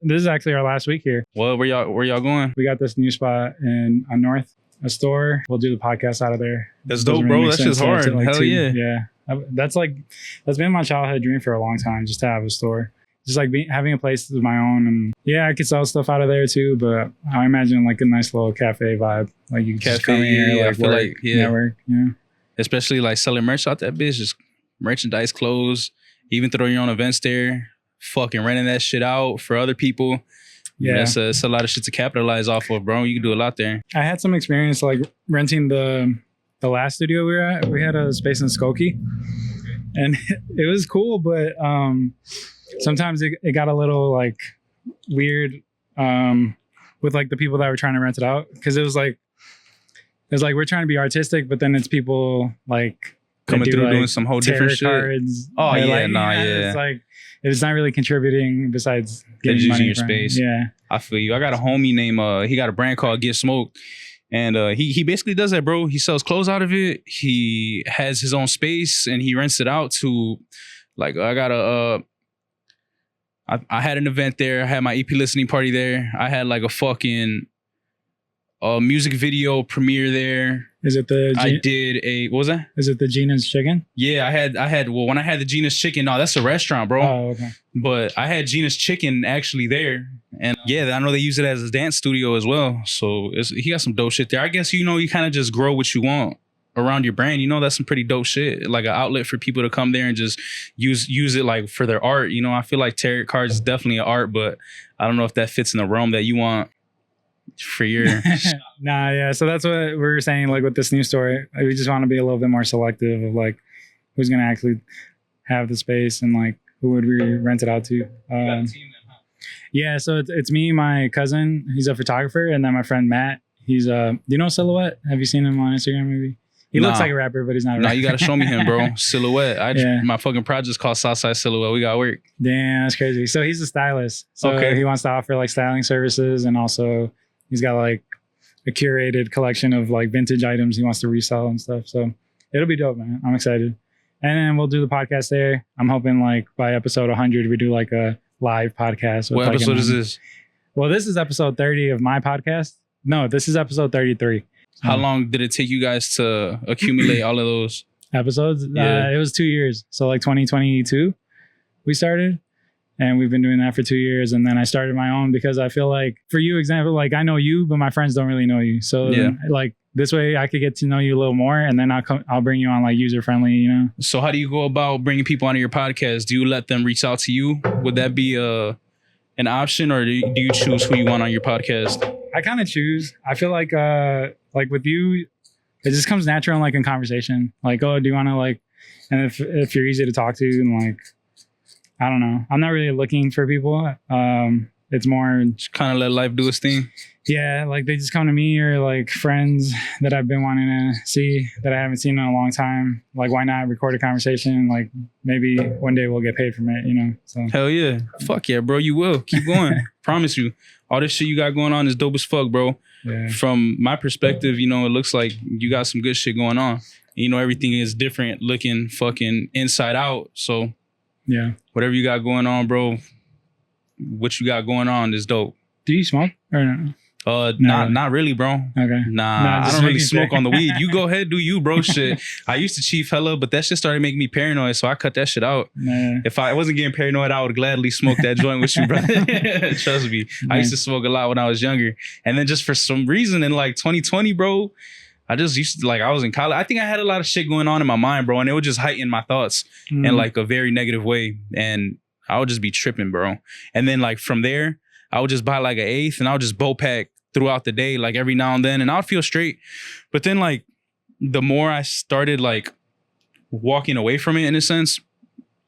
This is actually our last week here. Well, where y'all going? We got this new spot on North, a store. We'll do the podcast out of there. That's dope, bro. That's just hard. Hell yeah. Yeah. That's been my childhood dream for a long time, just to have a store. Just like having a place of my own. And yeah, I could sell stuff out of there too, but I imagine like a nice little cafe vibe. Like you can just come in here, like work, network, Especially like selling merch out that bitch, just merchandise, clothes, even throw your own events there, fucking renting that shit out for other people. Yeah, it's a lot of shit to capitalize off of, bro. You can do a lot there. I had some experience like renting the last studio we were at. We had a space in Skokie, and it was cool, but sometimes it got a little like weird with like the people that were trying to rent it out, because it was like we're trying to be artistic, but then it's people like coming through doing some whole different shit. Cards. Oh yeah, It's like it's not really contributing besides getting money your space. Yeah, I feel you. I got a homie named he got a brand called Get Smoked, and he basically does that, bro. He sells clothes out of it. He has his own space and he rents it out to like I had an event there. I had my EP listening party there. I had like a fucking music video premiere there. Is it I did what was that? Is it the Gina's Chicken? Yeah, I had well, when I had the Gina's Chicken, no, that's a restaurant, bro. Oh, okay. But I had Gina's Chicken actually there. And yeah, I know they use it as a dance studio as well. So he got some dope shit there. I guess, you kind of just grow what you want around your brand. That's some pretty dope shit. Like an outlet for people to come there and just use it like for their art. I feel like tarot cards is definitely an art, but I don't know if that fits in the realm that you want for your Nah, yeah. So that's what we were saying, like with this new store. We just want to be a little bit more selective of like who's gonna actually have the space and like who would we rent it out to. Yeah, so it's me, my cousin, he's a photographer, and then my friend Matt. He's do you know Silhouette? Have you seen him on Instagram maybe? He looks like a rapper, but he's not a rapper. You gotta show me him, bro. Silhouette. My fucking project's called Southside Silhouette. We got work. Damn, that's crazy. So he's a stylist. So he wants to offer like styling services, and also he's got like a curated collection of like vintage items he wants to resell and stuff. So it'll be dope, man. I'm excited. And then we'll do the podcast there. I'm hoping like by episode 100, we do like a live podcast. What episode is this? Well, this is episode 30 of my podcast. No, this is episode 33. How long did it take you guys to accumulate all of those episodes? Yeah. It was 2 years. So like 2022, we started. And we've been doing that for 2 years. And then I started my own because I feel like, for you, example, like I know you, but my friends don't really know you. So like this way I could get to know you a little more, and then I'll bring you on like user friendly, So how do you go about bringing people onto your podcast? Do you let them reach out to you? Would that be an option, or do you choose who you want on your podcast? I kind of choose. I feel like with you, it just comes natural like in conversation. Like, oh, do you want to like, and if you're easy to talk to, and like, I don't know. I'm not really looking for people. It's more just kind of let life do its thing. Yeah, like they just come to me, or like friends that I've been wanting to see that I haven't seen in a long time. Like, why not record a conversation? Like maybe one day we'll get paid from it, So hell yeah. Fuck yeah, bro. You will. Keep going. Promise you. All this shit you got going on is dope as fuck, bro. Yeah. From my perspective, it looks like you got some good shit going on. Everything is different looking fucking inside out. So yeah, whatever you got going on, bro, what you got going on is dope. Do you smoke or no? Not really, bro. Okay. Nah, I don't really smoke on the weed. You go ahead, do you, bro. Shit. I used to chief hella, but that shit started making me paranoid, so I cut that shit out. Nah. If I wasn't getting paranoid, I would gladly smoke that joint with you, brother. Trust me. I used to smoke a lot when I was younger. And then just for some reason in like 2020, bro, I just used to, like, I was in college. I think I had a lot of shit going on in my mind, bro, and it would just heighten my thoughts in like a very negative way. And I would just be tripping, bro. And then like from there, I would just buy like an eighth and I would just bow pack throughout the day, like every now and then, and I would feel straight. But then like the more I started like walking away from it in a sense,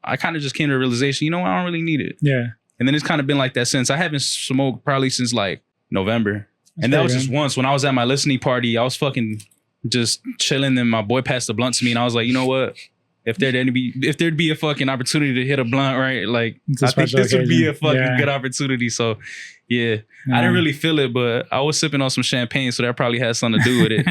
I kind of just came to a realization, I don't really need it. Yeah. And then it's kind of been like that since. I haven't smoked probably since like November. And that was just once when I was at my listening party. I was fucking just chilling, and my boy passed the blunt to me, and I was like, you know what? If there'd be a fucking opportunity to hit a blunt, right? Like, I think this would be a fucking good opportunity. So, yeah, I didn't really feel it, but I was sipping on some champagne, so that probably had something to do with it.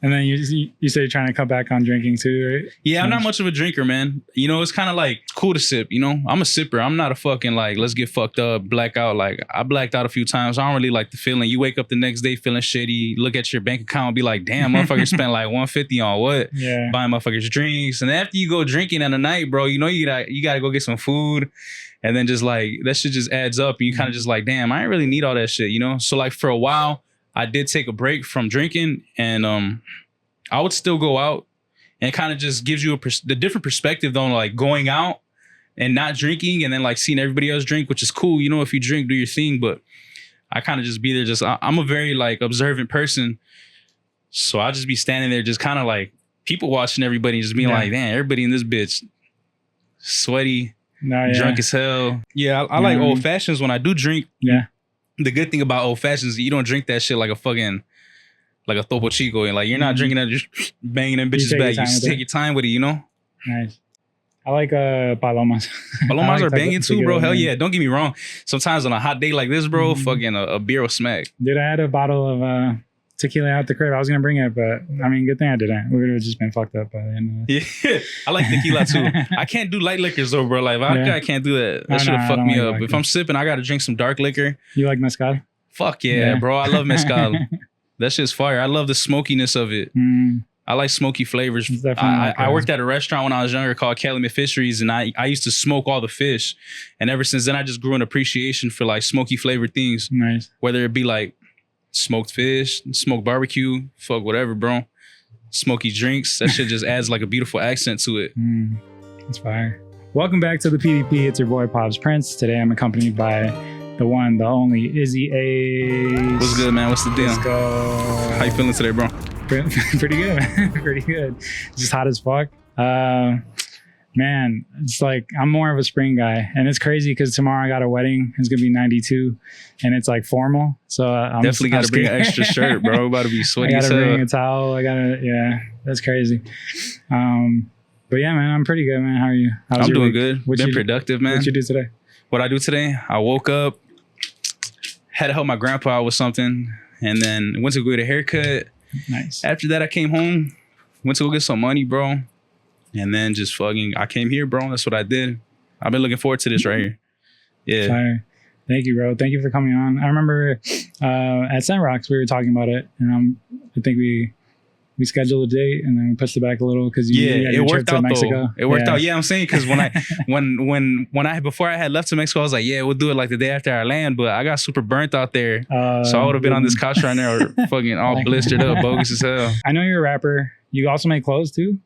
And then you say you're trying to cut back on drinking too, right? Yeah, I'm not much of a drinker, man. You know, it's kind of like cool to sip, you know? I'm a sipper. I'm not a fucking like, let's get fucked up, black out. Like, I blacked out a few times. I don't really like the feeling. You wake up the next day feeling shitty, look at your bank account and be like, damn, motherfucker spent like 150 on what? Yeah. Buying motherfuckers drinks. And after you go drinking at the night, bro, you know you gotta go get some food. And then just like, that shit just adds up. And you kind of just like, damn, I ain't really need all that shit, you know? So like for a while, I did take a break from drinking and I would still go out and it kind of just gives you the different perspective on like going out and not drinking and then like seeing everybody else drink, which is cool. You know, if you drink, do your thing. But I kind of just be there. I'm a very like observant person. So I'll just be standing there just kind of like people watching everybody just being like, damn, everybody in this bitch sweaty, drunk as hell. Yeah, I like old fashions when I do drink. Yeah. The good thing about old fashions is you don't drink that shit like a fucking... like a Topo Chico, and like you're not drinking that just banging them bitches back. You just take your time with it, you know? Nice. I like palomas. Palomas are banging too, bro. Hell yeah. Don't get me wrong. Sometimes on a hot day like this, bro, fucking a beer will smack. Dude, I had a bottle of tequila out the crib. I was gonna bring it, but I mean, good thing I didn't. We would have just been fucked up by the end of it. Yeah, I like tequila too. I can't do light liquors though, bro. Like vodka, I can't do that. That should have fucked me up. If I'm sipping, I gotta drink some dark liquor. You like mezcal? Fuck yeah, bro. I love mezcal. That shit's fire. I love the smokiness of it. I like smoky flavors. I worked at a restaurant when I was younger called Calumet Fisheries, and I used to smoke all the fish. And ever since then, I just grew an appreciation for like smoky flavored things. Nice. Whether it be like smoked fish, smoked barbecue, fuck whatever, bro. Smoky drinks. That shit just adds like a beautiful accent to it. That's fire. Welcome back to the PDP. It's your boy Pops Prince. Today I'm accompanied by the one, the only Izzy A. What's good, man? What's the deal? Let's go. How you feeling today, bro? Pretty good, man. Pretty good. Just hot as fuck. Man, it's like I'm more of a spring guy, and it's crazy because tomorrow I got a wedding. It's gonna be 92, and it's like formal. So I'm definitely got to bring an extra shirt, bro. About to be sweaty. I gotta bring a towel. That's crazy. But yeah, man, I'm pretty good, man. How are you? I'm doing good. Been productive, man. What'd you do today? What I do today? I woke up, had to help my grandpa out with something, and then went to go get a haircut. Nice. After that, I came home, went to go get some money, bro. And then just I came here, bro. That's what I did. I've been looking forward to this right here. Yeah. Fire. Thank you, bro. Thank you for coming on. I remember at Sun Rocks, we were talking about it. And I think we scheduled a date and then we pushed it back a little because it worked out though. It worked out. Yeah, I'm saying because before I had left to Mexico, I was like, yeah, we'll do it like the day after I land. But I got super burnt out there, so I would have been on this couch right now, fucking all blistered up, bogus as hell. I know you're a rapper. You also make clothes too.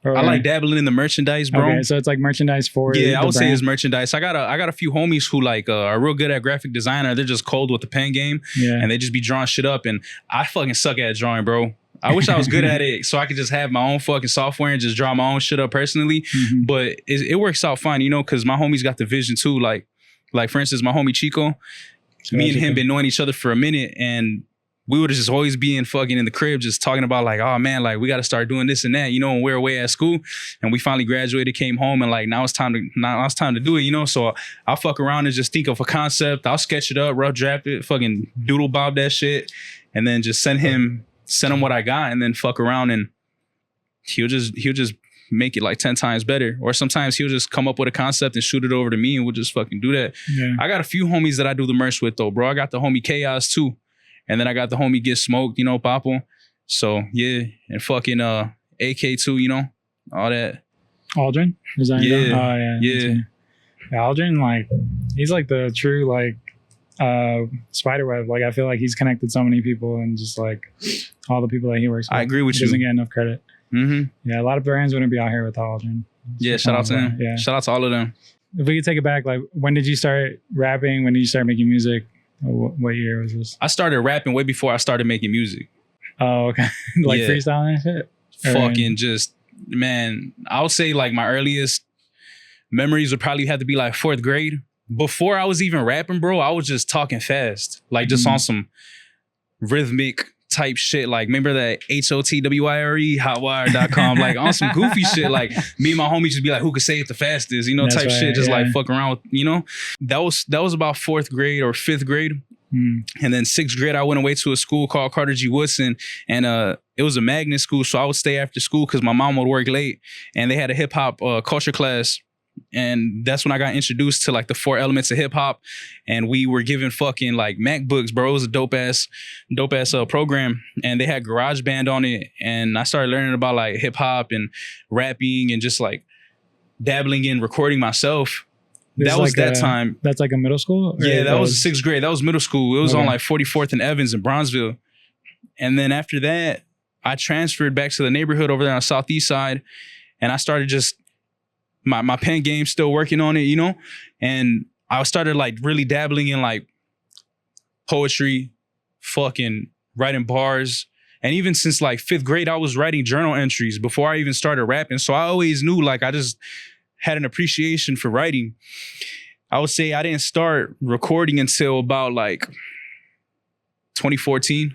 I like dabbling in the merchandise, bro. Okay, so it's like merchandise for I would say it's merchandise. I got a few homies who like are real good at graphic designer. They're just cold with the pen game, and they just be drawing shit up. And I fucking suck at drawing, bro. I wish I was good at it so I could just have my own fucking software and just draw my own shit up personally. But it works out fine, you know, because my homies got the vision too. Like for instance, my homie Chico, me and him been knowing each other for a minute, and we would just always be in the crib just talking about like, oh man, like we got to start doing this and that, you know, and we're away at school. And we finally graduated, came home, and like now it's time to do it, you know. So I'll fuck around and just think of a concept. I'll sketch it up, rough draft it, fucking doodle bob that shit, and then just send him what I got, and then fuck around, and he'll just make it like 10 times better. Or sometimes he'll just come up with a concept and shoot it over to me, and we'll just fucking do that. Yeah. I got a few homies that I do the merch with though, bro. I got the homie Chaos too. And then I got the homie Get Smoked, you know, Papo. So yeah, and fucking AK too, you know, all that. Aldrin? Is that yeah. Aldrin, like, he's like the true like spiderweb. Like I feel like he's connected so many people, and just like all the people that he works with. I agree with you. Doesn't get enough credit. Yeah, a lot of brands wouldn't be out here without Aldrin. Yeah, shout out to him. Yeah. Shout out to all of them. If we could take it back, like when did you start rapping? When did you start making music? What year was this? I started rapping way before I started making music. Oh, okay. Like freestyling and shit? Fucking just, man, I would say like my earliest memories would probably have to be like 4th grade. Before I was even rapping, bro, I was just talking fast. Like just on some rhythmic type shit. Like remember that HOTWIRE, hotwire.com, like on some goofy shit. Like me and my homies just be like, who could say it the fastest, you know, type shit. Just like fuck around with, you know. That was about 4th grade or 5th grade. And then 6th grade, I went away to a school called Carter G. Woodson, and it was a magnet school, so I would stay after school because my mom would work late, and they had a hip hop culture class. And that's when I got introduced to like the 4 elements of hip hop, and we were given fucking like MacBooks, bro. It was a dope ass program, and they had GarageBand on it, and I started learning about like hip hop and rapping and just like dabbling in recording myself. That was like that time. That's like a middle school? Yeah, that was 6th grade. That was middle school. It was on like 44th and Evans in Bronzeville. And then after that, I transferred back to the neighborhood over there on the southeast side, and I started just my pen game, still working on it, you know? And I started like really dabbling in like poetry, fucking writing bars. And even since like 5th grade, I was writing journal entries before I even started rapping. So I always knew like I just had an appreciation for writing. I would say I didn't start recording until about like 2014.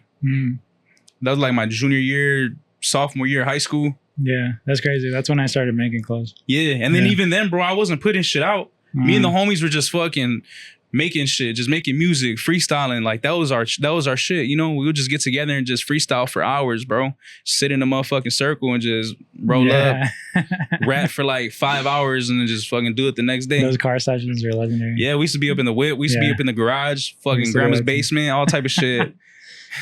That was like my junior year, sophomore year of high school. Yeah, that's crazy. That's when I started making clothes. Yeah, and then even then, bro, I wasn't putting shit out. Me and the homies were just fucking making shit, just making music, freestyling. Like that was our shit. You know, we would just get together and just freestyle for hours, bro. Sit in a motherfucking circle and just roll up, rap for like 5 hours, and then just fucking do it the next day. Those car sessions are legendary. Yeah, we used to be up in the whip. We used to be up in the garage, fucking grandma's basement, all type of shit.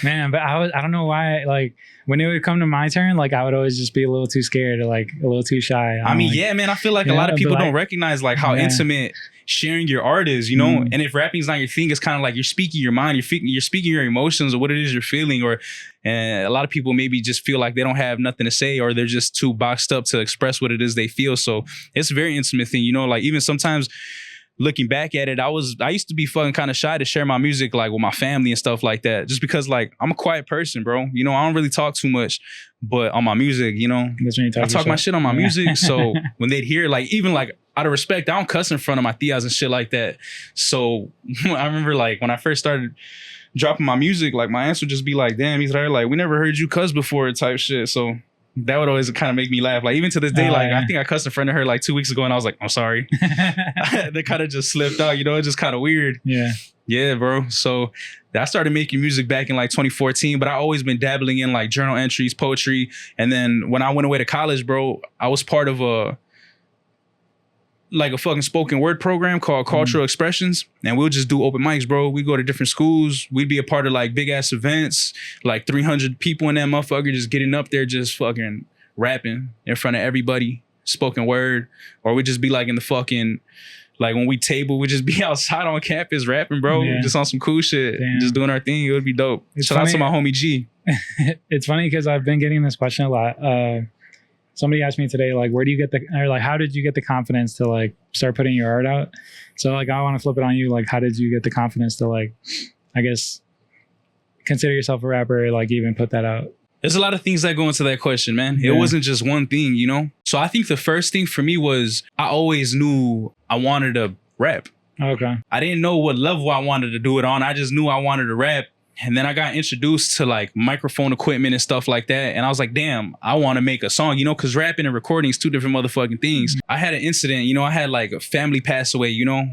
Man, but I don't know why, like when it would come to my turn, like I would always just be a little too scared or like a little too shy. I mean, yeah, man, I feel like a lot of people don't recognize like how intimate sharing your art is, you know? And if rapping's not your thing, it's kind of like you're speaking your mind, you're speaking your emotions or what it is you're feeling, and a lot of people maybe just feel like they don't have nothing to say, or they're just too boxed up to express what it is they feel. So it's a very intimate thing, you know? Like even sometimes looking back at it, I used to be fucking kind of shy to share my music like with my family and stuff like that, just because like I'm a quiet person, bro. You know, I don't really talk too much, but on my music, you know, I talk my shit on my music. So when they'd hear, like, even like out of respect, I don't cuss in front of my tias and shit like that. So I remember like when I first started dropping my music, like my answer would just be like, damn, he's right, like we never heard you cuss before type shit. So that would always kind of make me laugh. Like even to this day, I think I cussed in front of her like 2 weeks ago, and I was like, I'm sorry. They kind of just slipped out, you know, it's just kind of weird. Yeah, bro. So I started making music back in like 2014, but I always been dabbling in like journal entries, poetry. And then when I went away to college, bro, I was part of a fucking spoken word program called Cultural Expressions, and we'll just do open mics, bro. We go to different schools. We'd be a part of like big ass events, like 300 people in that motherfucker, just getting up there, just fucking rapping in front of everybody, spoken word. Or we just be like in the fucking, like when we table, we just be outside on campus rapping, bro, just on some cool shit, just doing our thing. It would be dope. Shout out to my homie G. It's funny because I've been getting this question a lot. Somebody asked me today, like, how did you get the confidence to like start putting your art out? So like, I want to flip it on you. Like, how did you get the confidence to like, I guess, consider yourself a rapper, or like even put that out? There's a lot of things that go into that question, man. It wasn't just one thing, you know? So I think the first thing for me was I always knew I wanted to rap. Okay. I didn't know what level I wanted to do it on. I just knew I wanted to rap. And then I got introduced to like microphone equipment and stuff like that. And I was like, damn, I want to make a song, you know, because rapping and recording is two different motherfucking things. I had an incident, you know, I had like a family pass away, you know,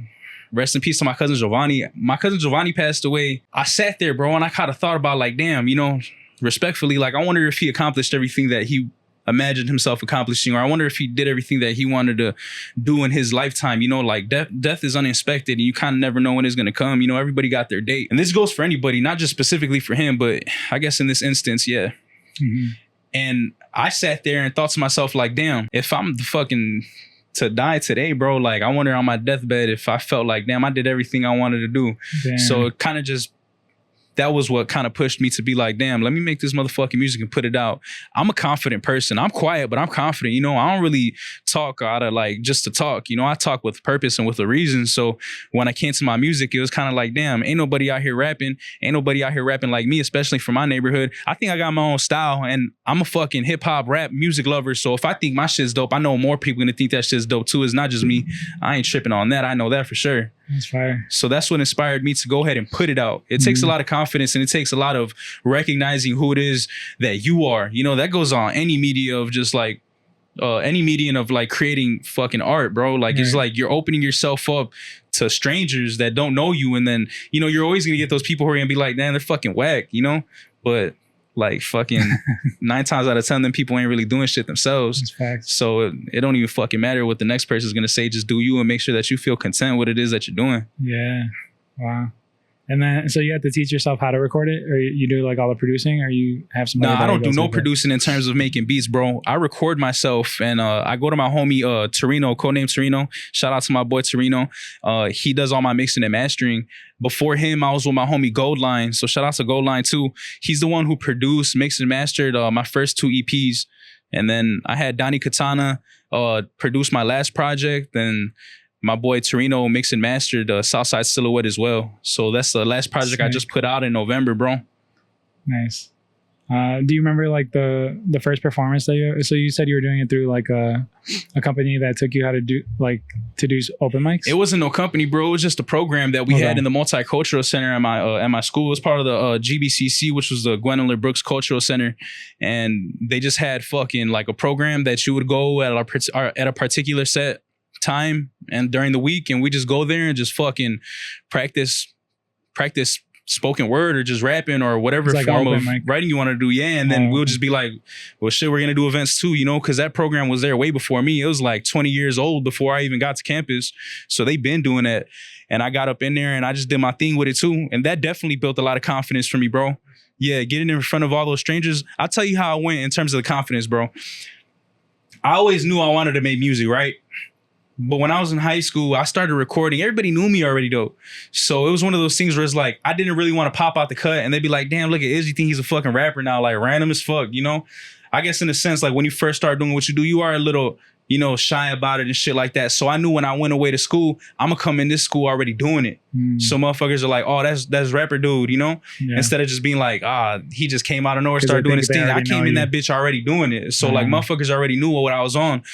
rest in peace to my cousin Giovanni. My cousin Giovanni passed away. I sat there, bro, and I kind of thought about like, damn, you know, respectfully, like I wonder if he accomplished everything that he imagined himself accomplishing, or I wonder if he did everything that he wanted to do in his lifetime. You know, like death is unexpected, and you kind of never know when it's going to come. You know, everybody got their date, and this goes for anybody, not just specifically for him, but I guess in this instance, yeah. And I sat there and thought to myself, like, damn, if I'm the fucking to die today, bro, like I wonder on my deathbed if I felt like, damn, I did everything I wanted to do. So it kind of just, that was what kind of pushed me to be like, damn, let me make this motherfucking music and put it out. I'm a confident person. I'm quiet, but I'm confident. You know, I don't really talk out of like just to talk. You know, I talk with purpose and with a reason. So when I came to my music, it was kind of like, damn, ain't nobody out here rapping. Ain't nobody out here rapping like me, especially from my neighborhood. I think I got my own style, and I'm a fucking hip hop rap music lover. So if I think my shit's dope, I know more people gonna think that shit's dope too. It's not just me. I ain't tripping on that. I know that for sure. That's fire. So that's what inspired me to go ahead and put it out. It takes a lot of confidence, and it takes a lot of recognizing who it is that you are. You know, that goes on any media of just like any medium of like creating fucking art, bro. Like it's like you're opening yourself up to strangers that don't know you, and then, you know, you're always gonna get those people who are gonna be like, man, they're fucking whack, you know? But Like fucking 9 times out of 10, them people ain't really doing shit themselves. That's facts. So it don't even fucking matter what the next person's gonna say. Just do you and make sure that you feel content with what it is that you're doing. Yeah. Wow. And then, so you have to teach yourself how to record it, or you do like all the producing, or you have some. Nah, I don't do no producing in terms of making beats, bro. I record myself, and I go to my homie Torino, codename Torino. Shout out to my boy Torino. He does all my mixing and mastering. Before him, I was with my homie Goldline. So shout out to Goldline too. He's the one who produced, mixed, and mastered my first 2 EPs. And then I had Donnie Katana produce my last project, and my boy Torino mixed and mastered Southside Silhouette as well. So that's the last project I just put out in November, bro. Nice. Do you remember like the first performance that so you said you were doing it through like a company that took you how to do open mics? It wasn't no company, bro. It was just a program that we had in the Multicultural Center at my school. It was part of the GBCC, which was the Gwendolyn Brooks Cultural Center. And they just had fucking like a program that you would go at a particular set time and during the week, and we just go there and just fucking practice spoken word or just rapping or whatever like form of writing you want to do. Yeah. And then we'll just be like, well, shit, we're going to do events too, you know, because that program was there way before me. It was like 20 years old before I even got to campus. So they've been doing that. And I got up in there and I just did my thing with it too. And that definitely built a lot of confidence for me, bro. Yeah. Getting in front of all those strangers. I'll tell you how I went in terms of the confidence, bro. I always knew I wanted to make music, right? But when I was in high school, I started recording. Everybody knew me already, though. So it was one of those things where it's like, I didn't really want to pop out the cut. And they'd be like, damn, look at Izzy, think he's a fucking rapper now. Like, random as fuck, you know? I guess in a sense, like when you first start doing what you do, you are a little, you know, shy about it and shit like that. So I knew when I went away to school, I'm going to come in this school already doing it. So motherfuckers are like, oh, that's rapper dude, you know? Yeah. Instead of just being like, he just came out of nowhere, started doing his thing. I came in that bitch already doing it. So like motherfuckers already knew what I was on.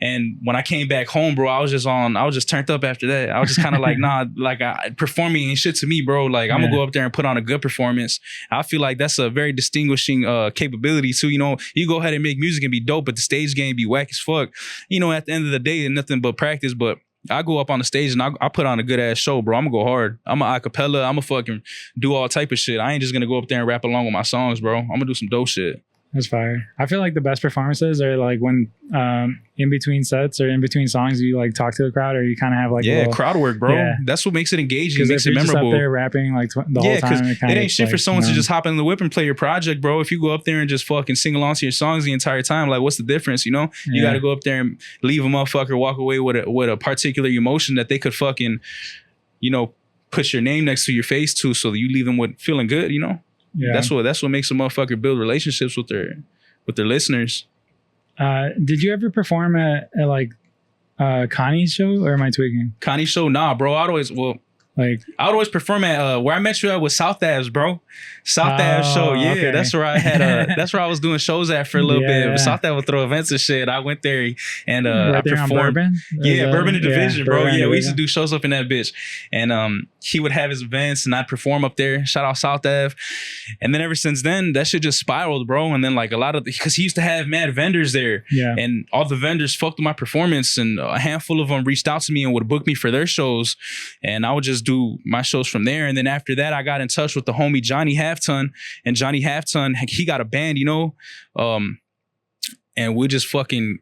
And when I came back home, bro, I was just turned up after that. I was just kind of like, nah, like performing ain't shit to me, bro. Like I'm gonna go up there and put on a good performance. I feel like that's a very distinguishing capability too. You know, you go ahead and make music and be dope, but the stage game be whack as fuck. You know, at the end of the day, nothing but practice. But I go up on the stage and I put on a good ass show, bro. I'm gonna go hard. I'm a acapella. I'm gonna fucking do all type of shit. I ain't just gonna go up there and rap along with my songs, bro. I'm gonna do some dope shit. That's fire. I feel like the best performances are like when in between sets or in between songs you like talk to the crowd, or you kind of have like crowd work, bro. Yeah. That's what makes it engaging. It makes it memorable. Just up there rapping like the whole time. It ain't shit for someone to just hop in the whip and play your project, bro. If you go up there and just fucking sing along to your songs the entire time, like what's the difference? You know, you got to go up there and leave a motherfucker walk away with a particular emotion that they could fucking, you know, put your name next to your face to, so that you leave them with feeling good. You know. Yeah. That's what makes a motherfucker build relationships with their listeners. Did you ever perform at like Connie's show, or am I tweaking? Connie's show? Nah, bro. I would always perform at where I met you at was South Ave, bro. South Ave show. Yeah, okay. That's where I had that's where I was doing shows at for a little bit. But South Ave would throw events and shit. I went there and I performed. Bourbon? Bourbon and Division, bro. Yeah, we used to do shows up in that bitch. And he would have his events and I'd perform up there. Shout out South Ave. And then ever since then, that shit just spiraled, bro. And then like a lot of, because he used to have mad vendors there. Yeah. And all the vendors fucked with my performance, and a handful of them reached out to me and would book me for their shows. And I would just do my shows from there. And then after that, I got in touch with the homie Johnny Halfton, and Johnny Halfton, he got a band, you know, and we just fucking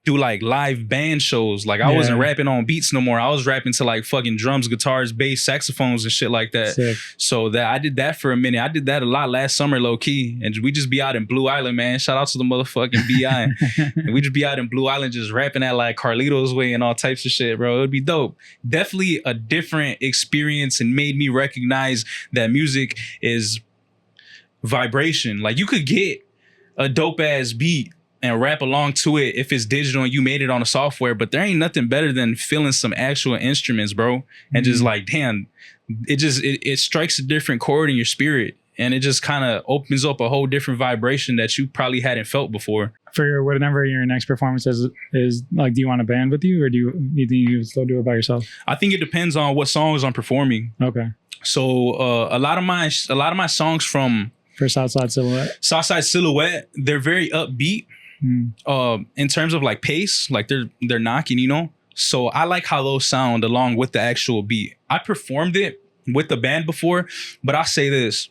do like live band shows. Like I wasn't rapping on beats no more. I was rapping to like fucking drums, guitars, bass, saxophones and shit like that. Sick. So that I did that for a minute. I did that a lot last summer, low key. And we just be out in Blue Island, man. Shout out to the motherfucking BI. And we just be out in Blue Island just rapping at like Carlito's Way and all types of shit, bro. It'd be dope. Definitely a different experience, and made me recognize that music is vibration. Like you could get a dope ass beat and rap along to it if it's digital and you made it on a software, but there ain't nothing better than feeling some actual instruments, bro. And just like, damn, it strikes a different chord in your spirit, and it just kind of opens up a whole different vibration that you probably hadn't felt before. For whatever your next performance is like, do you want a band with you, or do you think you still do it by yourself? I think it depends on what songs I'm performing. Okay. So a lot of my songs from Southside Silhouette, they're very upbeat. In terms of like pace, like they're knocking, you know. So I like how those sound along with the actual beat. I performed it with the band before, but I'll say this: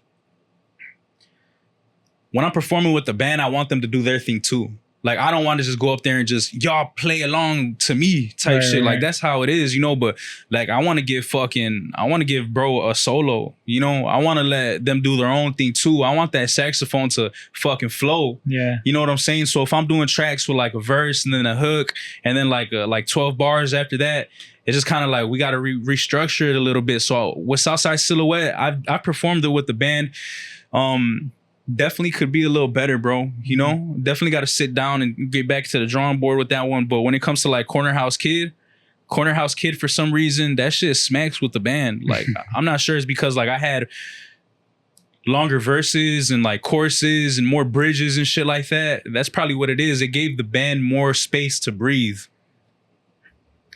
when I'm performing with the band, I want them to do their thing too. Like, I don't want to just go up there and just, y'all play along to me type shit. Like, that's how it is, you know? But, like, I want to give bro a solo, you know? I want to let them do their own thing, too. I want that saxophone to fucking flow. Yeah. You know what I'm saying? So, if I'm doing tracks with, like, a verse and then a hook and then, like 12 bars after that, it's just kind of like we got to restructure it a little bit. So, with Southside Silhouette, I performed it with the band. Definitely could be a little better, bro. You know, definitely got to sit down and get back to the drawing board with that one. But when it comes to like Corner House Kid, for some reason, that shit smacks with the band. Like, I'm not sure it's because like I had longer verses and like choruses and more bridges and shit like that. That's probably what it is. It gave the band more space to breathe.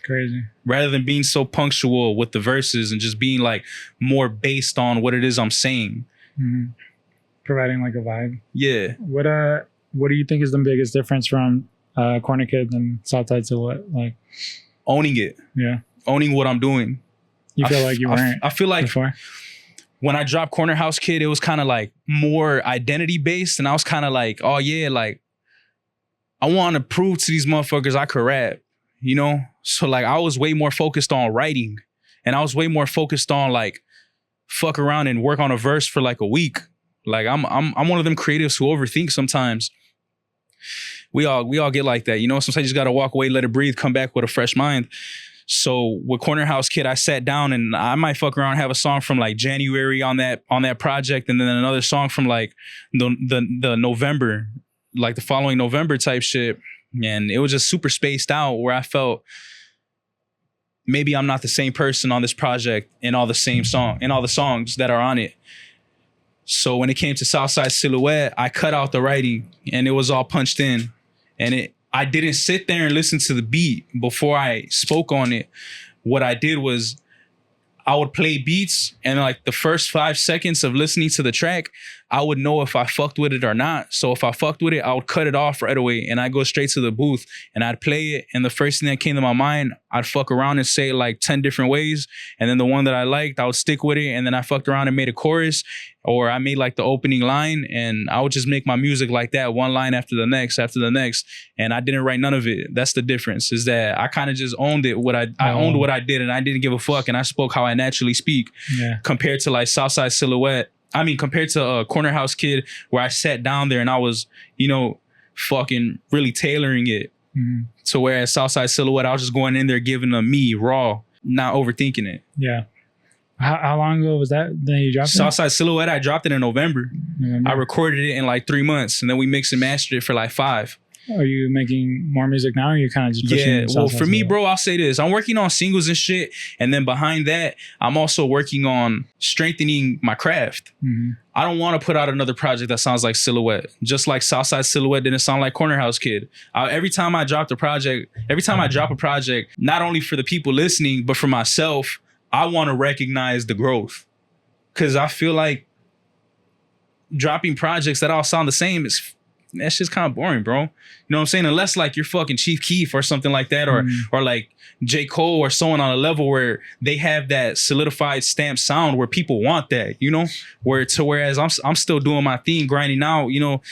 Crazy. Rather than being so punctual with the verses and just being like more based on what it is I'm saying. Mm-hmm. Providing like a vibe. Yeah. What do you think is the biggest difference from Corner Kid and Southside Silhouette? Like owning it. Yeah. Owning what I'm doing. You feel like you weren't. I feel like before? When I dropped Corner House Kid, it was kind of like more identity based, and I was kind of like, oh yeah, like I want to prove to these motherfuckers I could rap, you know? So like I was way more focused on writing, and I was way more focused on like fuck around and work on a verse for like a week. Like I'm one of them creatives who overthink sometimes. We all get like that, you know. Sometimes you just gotta walk away, let it breathe, come back with a fresh mind. So with Corner House Kid, I sat down and I might fuck around and have a song from like January on that project, and then another song from like the November, like the following November type shit. And it was just super spaced out where I felt maybe I'm not the same person on this project in all the songs that are on it. So when it came to Southside Silhouette, I cut out the writing and it was all punched in. And I didn't sit there and listen to the beat before I spoke on it. What I did was I would play beats, and like the first 5 seconds of listening to the track, I would know if I fucked with it or not. So if I fucked with it, I would cut it off right away and I'd go straight to the booth and I'd play it. And the first thing that came to my mind, I'd fuck around and say it like 10 different ways. And then the one that I liked, I would stick with it. And then I fucked around and made a chorus, or I made like the opening line, and I would just make my music like that, one line after the next. And I didn't write none of it. That's the difference, is that I kind of just owned it. I owned what I did, and I didn't give a fuck. And I spoke how I naturally speak. Yeah. Compared to like Southside Silhouette. I mean, compared to Corner House Kid, where I sat down there and I was, you know, fucking really tailoring it. Mm-hmm. So whereas Southside Silhouette, I was just going in there giving them me raw, not overthinking it. Yeah. How long ago was that you dropped it? Southside Silhouette, I dropped it in November. I recorded it in like 3 months, and then we mixed and mastered it for like 5. Are you making more music now, or are you kind of just pushing? Yeah, well, for me, bro, I'll say this. I'm working on singles and shit. And then behind that, I'm also working on strengthening my craft. Mm-hmm. I don't want to put out another project that sounds like Silhouette. Just like Southside Silhouette didn't sound like Corner House Kid. Every time I drop a project, not only for the people listening, but for myself, I want to recognize the growth. Because I feel like dropping projects that all sound the same that's just kind of boring, bro. You know what I'm saying? Unless like you're fucking Chief Keef or something like that, or like J. Cole or someone on a level where they have that solidified stamp sound where people want that, you know? Whereas I'm still doing my thing, grinding out, you know,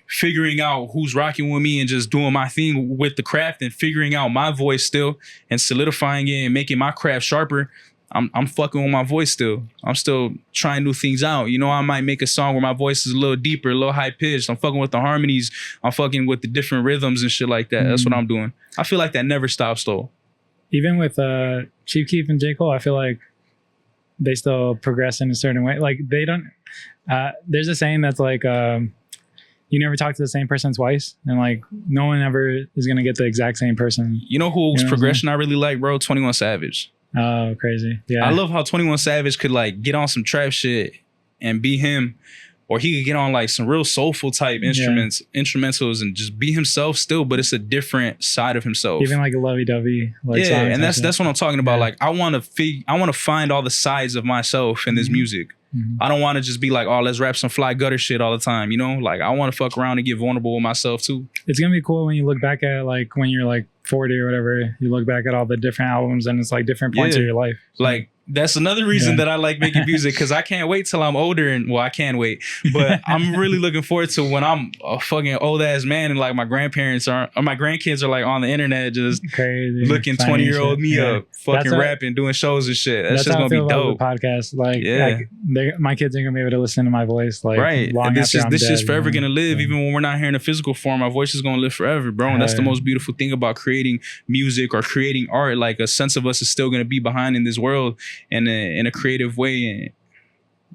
figuring out who's rocking with me and just doing my thing with the craft and figuring out my voice still and solidifying it and making my craft sharper. I'm fucking with my voice still. I'm still trying new things out. You know, I might make a song where my voice is a little deeper, a little high pitched. I'm fucking with the harmonies. I'm fucking with the different rhythms and shit like that. That's what I'm doing. I feel like that never stops though. Even with Chief Keef and J. Cole, I feel like they still progress in a certain way. Like they don't, there's a saying that's like, you never talk to the same person twice, and like no one ever is going to get the exact same person. You know whose progression I really like, bro? 21 Savage. Oh, crazy. Yeah. I love how 21 Savage could like get on some trap shit and be him, or he could get on like some real soulful type instrumentals and just be himself still, but it's a different side of himself. Even like a lovey-dovey. Like and that's what I'm talking about. Like I want to find all the sides of myself in this music. Mm-hmm. I don't want to just be like, oh, let's rap some fly gutter shit all the time, you know? Like I want to fuck around and get vulnerable with myself too. It's gonna be cool when you look back at like when you're like 40 or whatever, you look back at all the different albums and it's like different points of your life. Like that's another reason that I like making music, because I can't wait till I'm older, and well, I can wait, but I'm really looking forward to when I'm a fucking old ass man and like my grandparents are, or my grandkids are like on the internet just crazy, looking 20-year-old me up, fucking rapping, doing shows and shit. That's just gonna be dope. The podcast, like my kids are gonna be able to listen to my voice, like long this after I'm dead, is forever gonna live, even when we're not here in a physical form. My voice is gonna live forever, bro. And that's the most beautiful thing about creating music or creating art. Like a sense of us is still gonna be behind in this world in a creative way,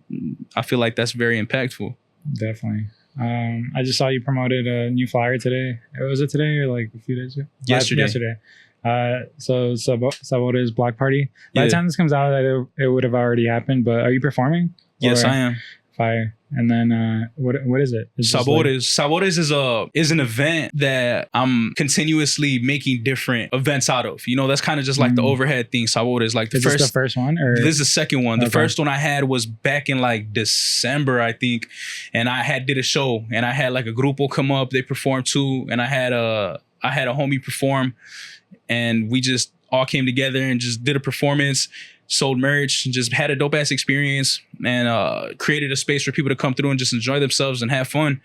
and I feel like that's very impactful. Definitely. I just saw you promoted a new flyer today. Was it today or like a few days ago? Yesterday. So Sabota's block party. By the time this comes out, it would have already happened. But are you performing? Yes, I am. Fire. And then what is it? Sabores is an event that I'm continuously making different events out of. You know, that's kind of just like the overhead thing. Sabores, like is this the first one, or this is the second one. The first one I had was back in like December, I think, and I did a show, and I had like a grupo come up, they performed too, and I had a homie perform, and we just all came together and just did a performance. Sold merch, just had a dope ass experience, and created a space for people to come through and just enjoy themselves and have fun.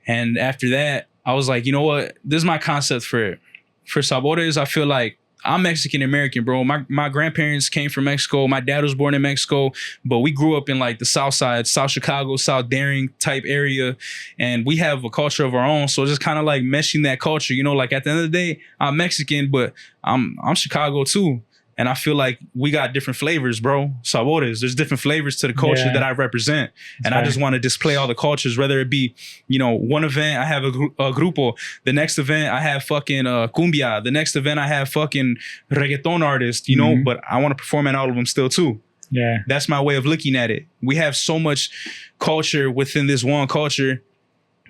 And after that, I was like, you know what? This is my concept for Sabores. I feel like I'm Mexican American, bro. My grandparents came from Mexico. My dad was born in Mexico, but we grew up in like the South Side, South Chicago, South Daring type area, and we have a culture of our own. So just kind of like meshing that culture, you know. Like at the end of the day, I'm Mexican, but I'm Chicago too. And I feel like we got different flavors, bro. Sabores. There's different flavors to the culture that I represent. And I just want to display all the cultures, whether it be, you know, one event I have a grupo. The next event I have fucking cumbia. The next event I have fucking reggaeton artists, you know, but I want to perform at all of them still too. Yeah. That's my way of looking at it. We have so much culture within this one culture,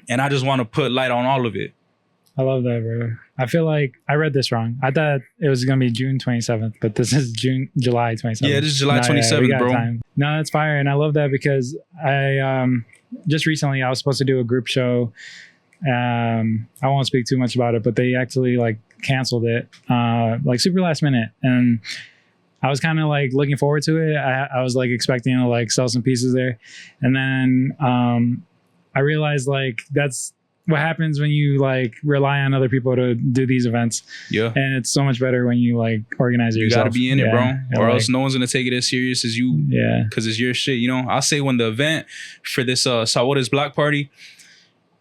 and I just want to put light on all of it. I love that, bro. I feel like I read this wrong. I thought it was going to be June 27th, but this is July 27th. Yeah, this is July 27th, bro. Time. No, that's fire. And I love that because I just recently I was supposed to do a group show. I won't speak too much about it, but they actually like canceled it like super last minute. And I was kind of like looking forward to it. I was like expecting to like sell some pieces there. And then I realized like that's what happens when you like rely on other people to do these events. Yeah. And it's so much better when you like organize it yourself. You gotta be in it, bro. Or else no one's gonna take it as serious as you. Yeah. Cause it's your shit, you know? I'll say when the event for this Sabota's block party,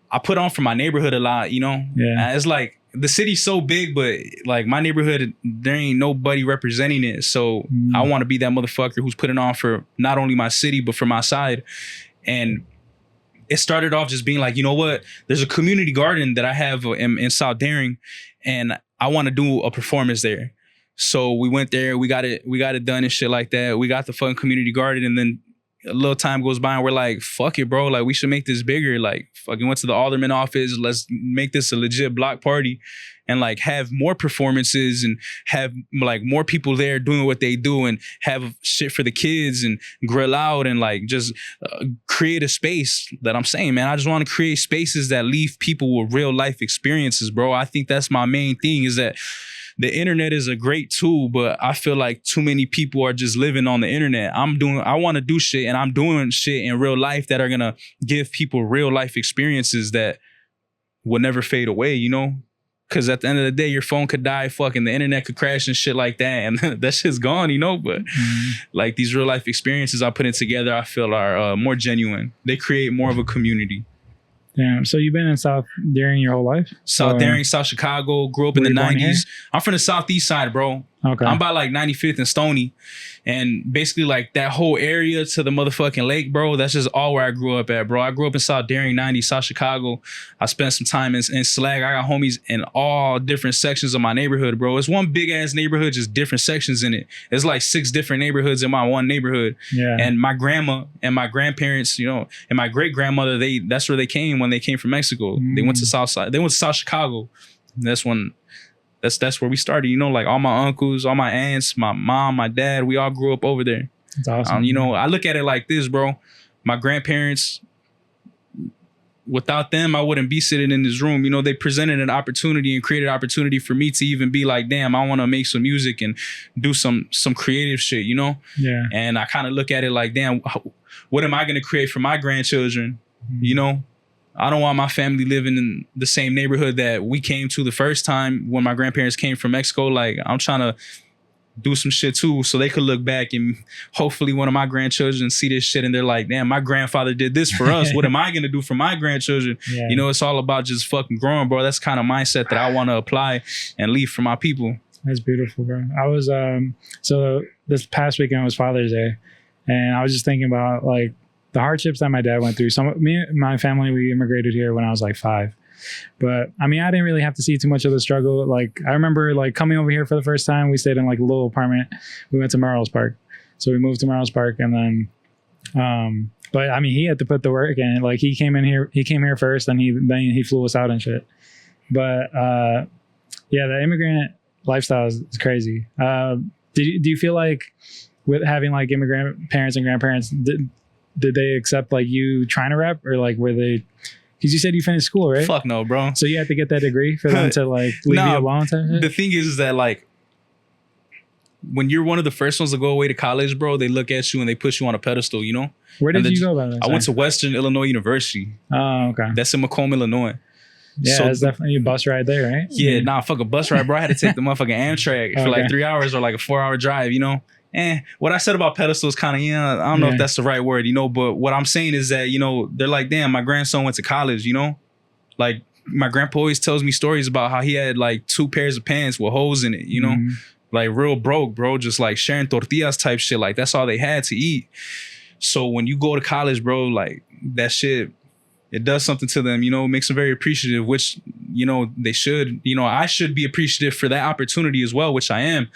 I put on for my neighborhood a lot, you know? Yeah. And it's like the city's so big, but like my neighborhood, there ain't nobody representing it. So I want to be that motherfucker who's putting on for not only my city, but for my side. And it started off just being like, you know what? There's a community garden that I have in South Daring, and I want to do a performance there. So we went there, we got it done and shit like that. We got the fucking community garden, and then a little time goes by and we're like, fuck it, bro. Like, we should make this bigger. Like, fucking went to the alderman office. Let's make this a legit block party and like have more performances and have like more people there doing what they do and have shit for the kids and grill out and like just create a space that I'm saying, man. I just want to create spaces that leave people with real life experiences, bro. I think that's my main thing, is that the internet is a great tool, but I feel like too many people are just living on the internet. I want to do shit, and I'm doing shit in real life that are going to give people real life experiences that will never fade away, you know? Because at the end of the day, your phone could die, fucking the internet could crash and shit like that, and that shit's gone, you know? But like these real life experiences I'm putting together, I feel are more genuine. They create more of a community. Damn. So you've been in South Daring your whole life? South Daring, South Chicago. Grew up in the 90s. I'm from the southeast side, bro. Okay. I'm by like 95th and Stony. And basically like that whole area to the motherfucking lake, bro, that's just all where I grew up at, bro. I grew up in South Daring, 90, South Chicago. I spent some time in Slag. I got homies in all different sections of my neighborhood, bro. It's one big ass neighborhood, just different sections in it. It's like 6 different neighborhoods in my one neighborhood. Yeah. And my grandma and my grandparents, you know, and my great grandmother, that's where they came when they came from Mexico. They went to South Side. They went to South Chicago. That's where we started, you know, like all my uncles, all my aunts, my mom, my dad, we all grew up over there. That's awesome. You know, I look at it like this, bro. My grandparents, without them, I wouldn't be sitting in this room. You know, they presented an opportunity and created opportunity for me to even be like, damn, I want to make some music and do some creative shit, you know? Yeah. And I kind of look at it like, damn, what am I going to create for my grandchildren? You know, I don't want my family living in the same neighborhood that we came to the first time when my grandparents came from Mexico. Like, I'm trying to do some shit too, so they could look back and hopefully one of my grandchildren see this shit and they're like, damn, my grandfather did this for us. What am I gonna do for my grandchildren? Yeah. You know, it's all about just fucking growing, bro. That's kind of mindset that I want to apply and leave for my people. That's beautiful, bro. I was so this past weekend was Father's Day, and I was just thinking about like the hardships that my dad went through. Me and my family, we immigrated here when I was like 5. But I mean, I didn't really have to see too much of the struggle. Like, I remember like coming over here for the first time, we stayed in like a little apartment. We went to Melrose Park. So we moved to Melrose Park, and then, but I mean, he had to put the work in. Like, he came here first, and he flew us out and shit. But yeah, the immigrant lifestyle is crazy. Do you feel like with having like immigrant parents and grandparents, did they accept like you trying to rap, or like were they? Because you said you finished school, right? Fuck no, bro. So you had to get that degree for them to like leave you alone? The thing is that like when you're one of the first ones to go away to college, bro, they look at you and they put you on a pedestal, you know? Where did you go by that? I went to Western Illinois University. Oh, okay. That's in Macomb, Illinois. Yeah, so it's definitely a bus ride there, right? Yeah, nah, fuck a bus ride, bro. I had to take the motherfucking Amtrak for like 3 hours or like a 4-hour drive, you know? What I said about pedestal is kind of, I don't know if that's the right word, you know, but what I'm saying is that, you know, they're like, damn, my grandson went to college, you know? Like, my grandpa always tells me stories about how he had like 2 pairs of pants with holes in it, you know? Like, real broke, bro, just like sharing tortillas type shit. Like, that's all they had to eat. So when you go to college, bro, like, that shit, it does something to them, you know, makes them very appreciative, which, you know, they should. You know, I should be appreciative for that opportunity as well, which I am.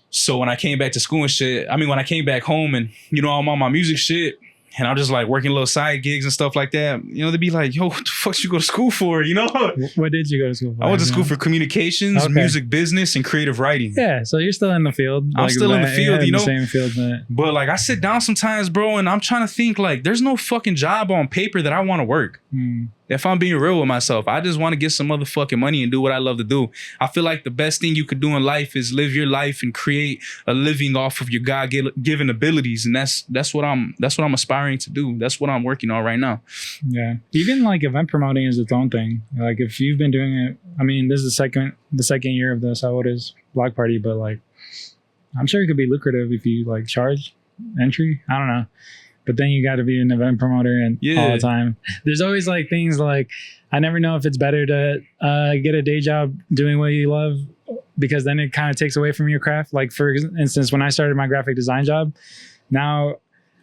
So when I came back to school and shit, I mean, when I came back home and, you know, I'm on my music shit and I'm just like working little side gigs and stuff like that, you know, they'd be like, yo, what the fuck you go to school for, you know? What did you go to school for? I went to school for communications, music business, and creative writing. Yeah, so you're still in the field. I'm still in the field, you know? The same field. But like, I sit down sometimes, bro, and I'm trying to think like, there's no fucking job on paper that I want to work. If I'm being real with myself, I just want to get some motherfucking money and do what I love to do. I feel like the best thing you could do in life is live your life and create a living off of your God-given abilities, and that's what I'm aspiring to do. That's what I'm working on right now. Yeah, even like event promoting is its own thing. Like, if you've been doing it, I mean, this is the second year of the Sabota's block party, but like, I'm sure it could be lucrative if you like charge entry. I don't know. But then you got to be an event promoter and all the time. There's always like things like, I never know if it's better to get a day job doing what you love, because then it kind of takes away from your craft. Like, for instance, when I started my graphic design job, now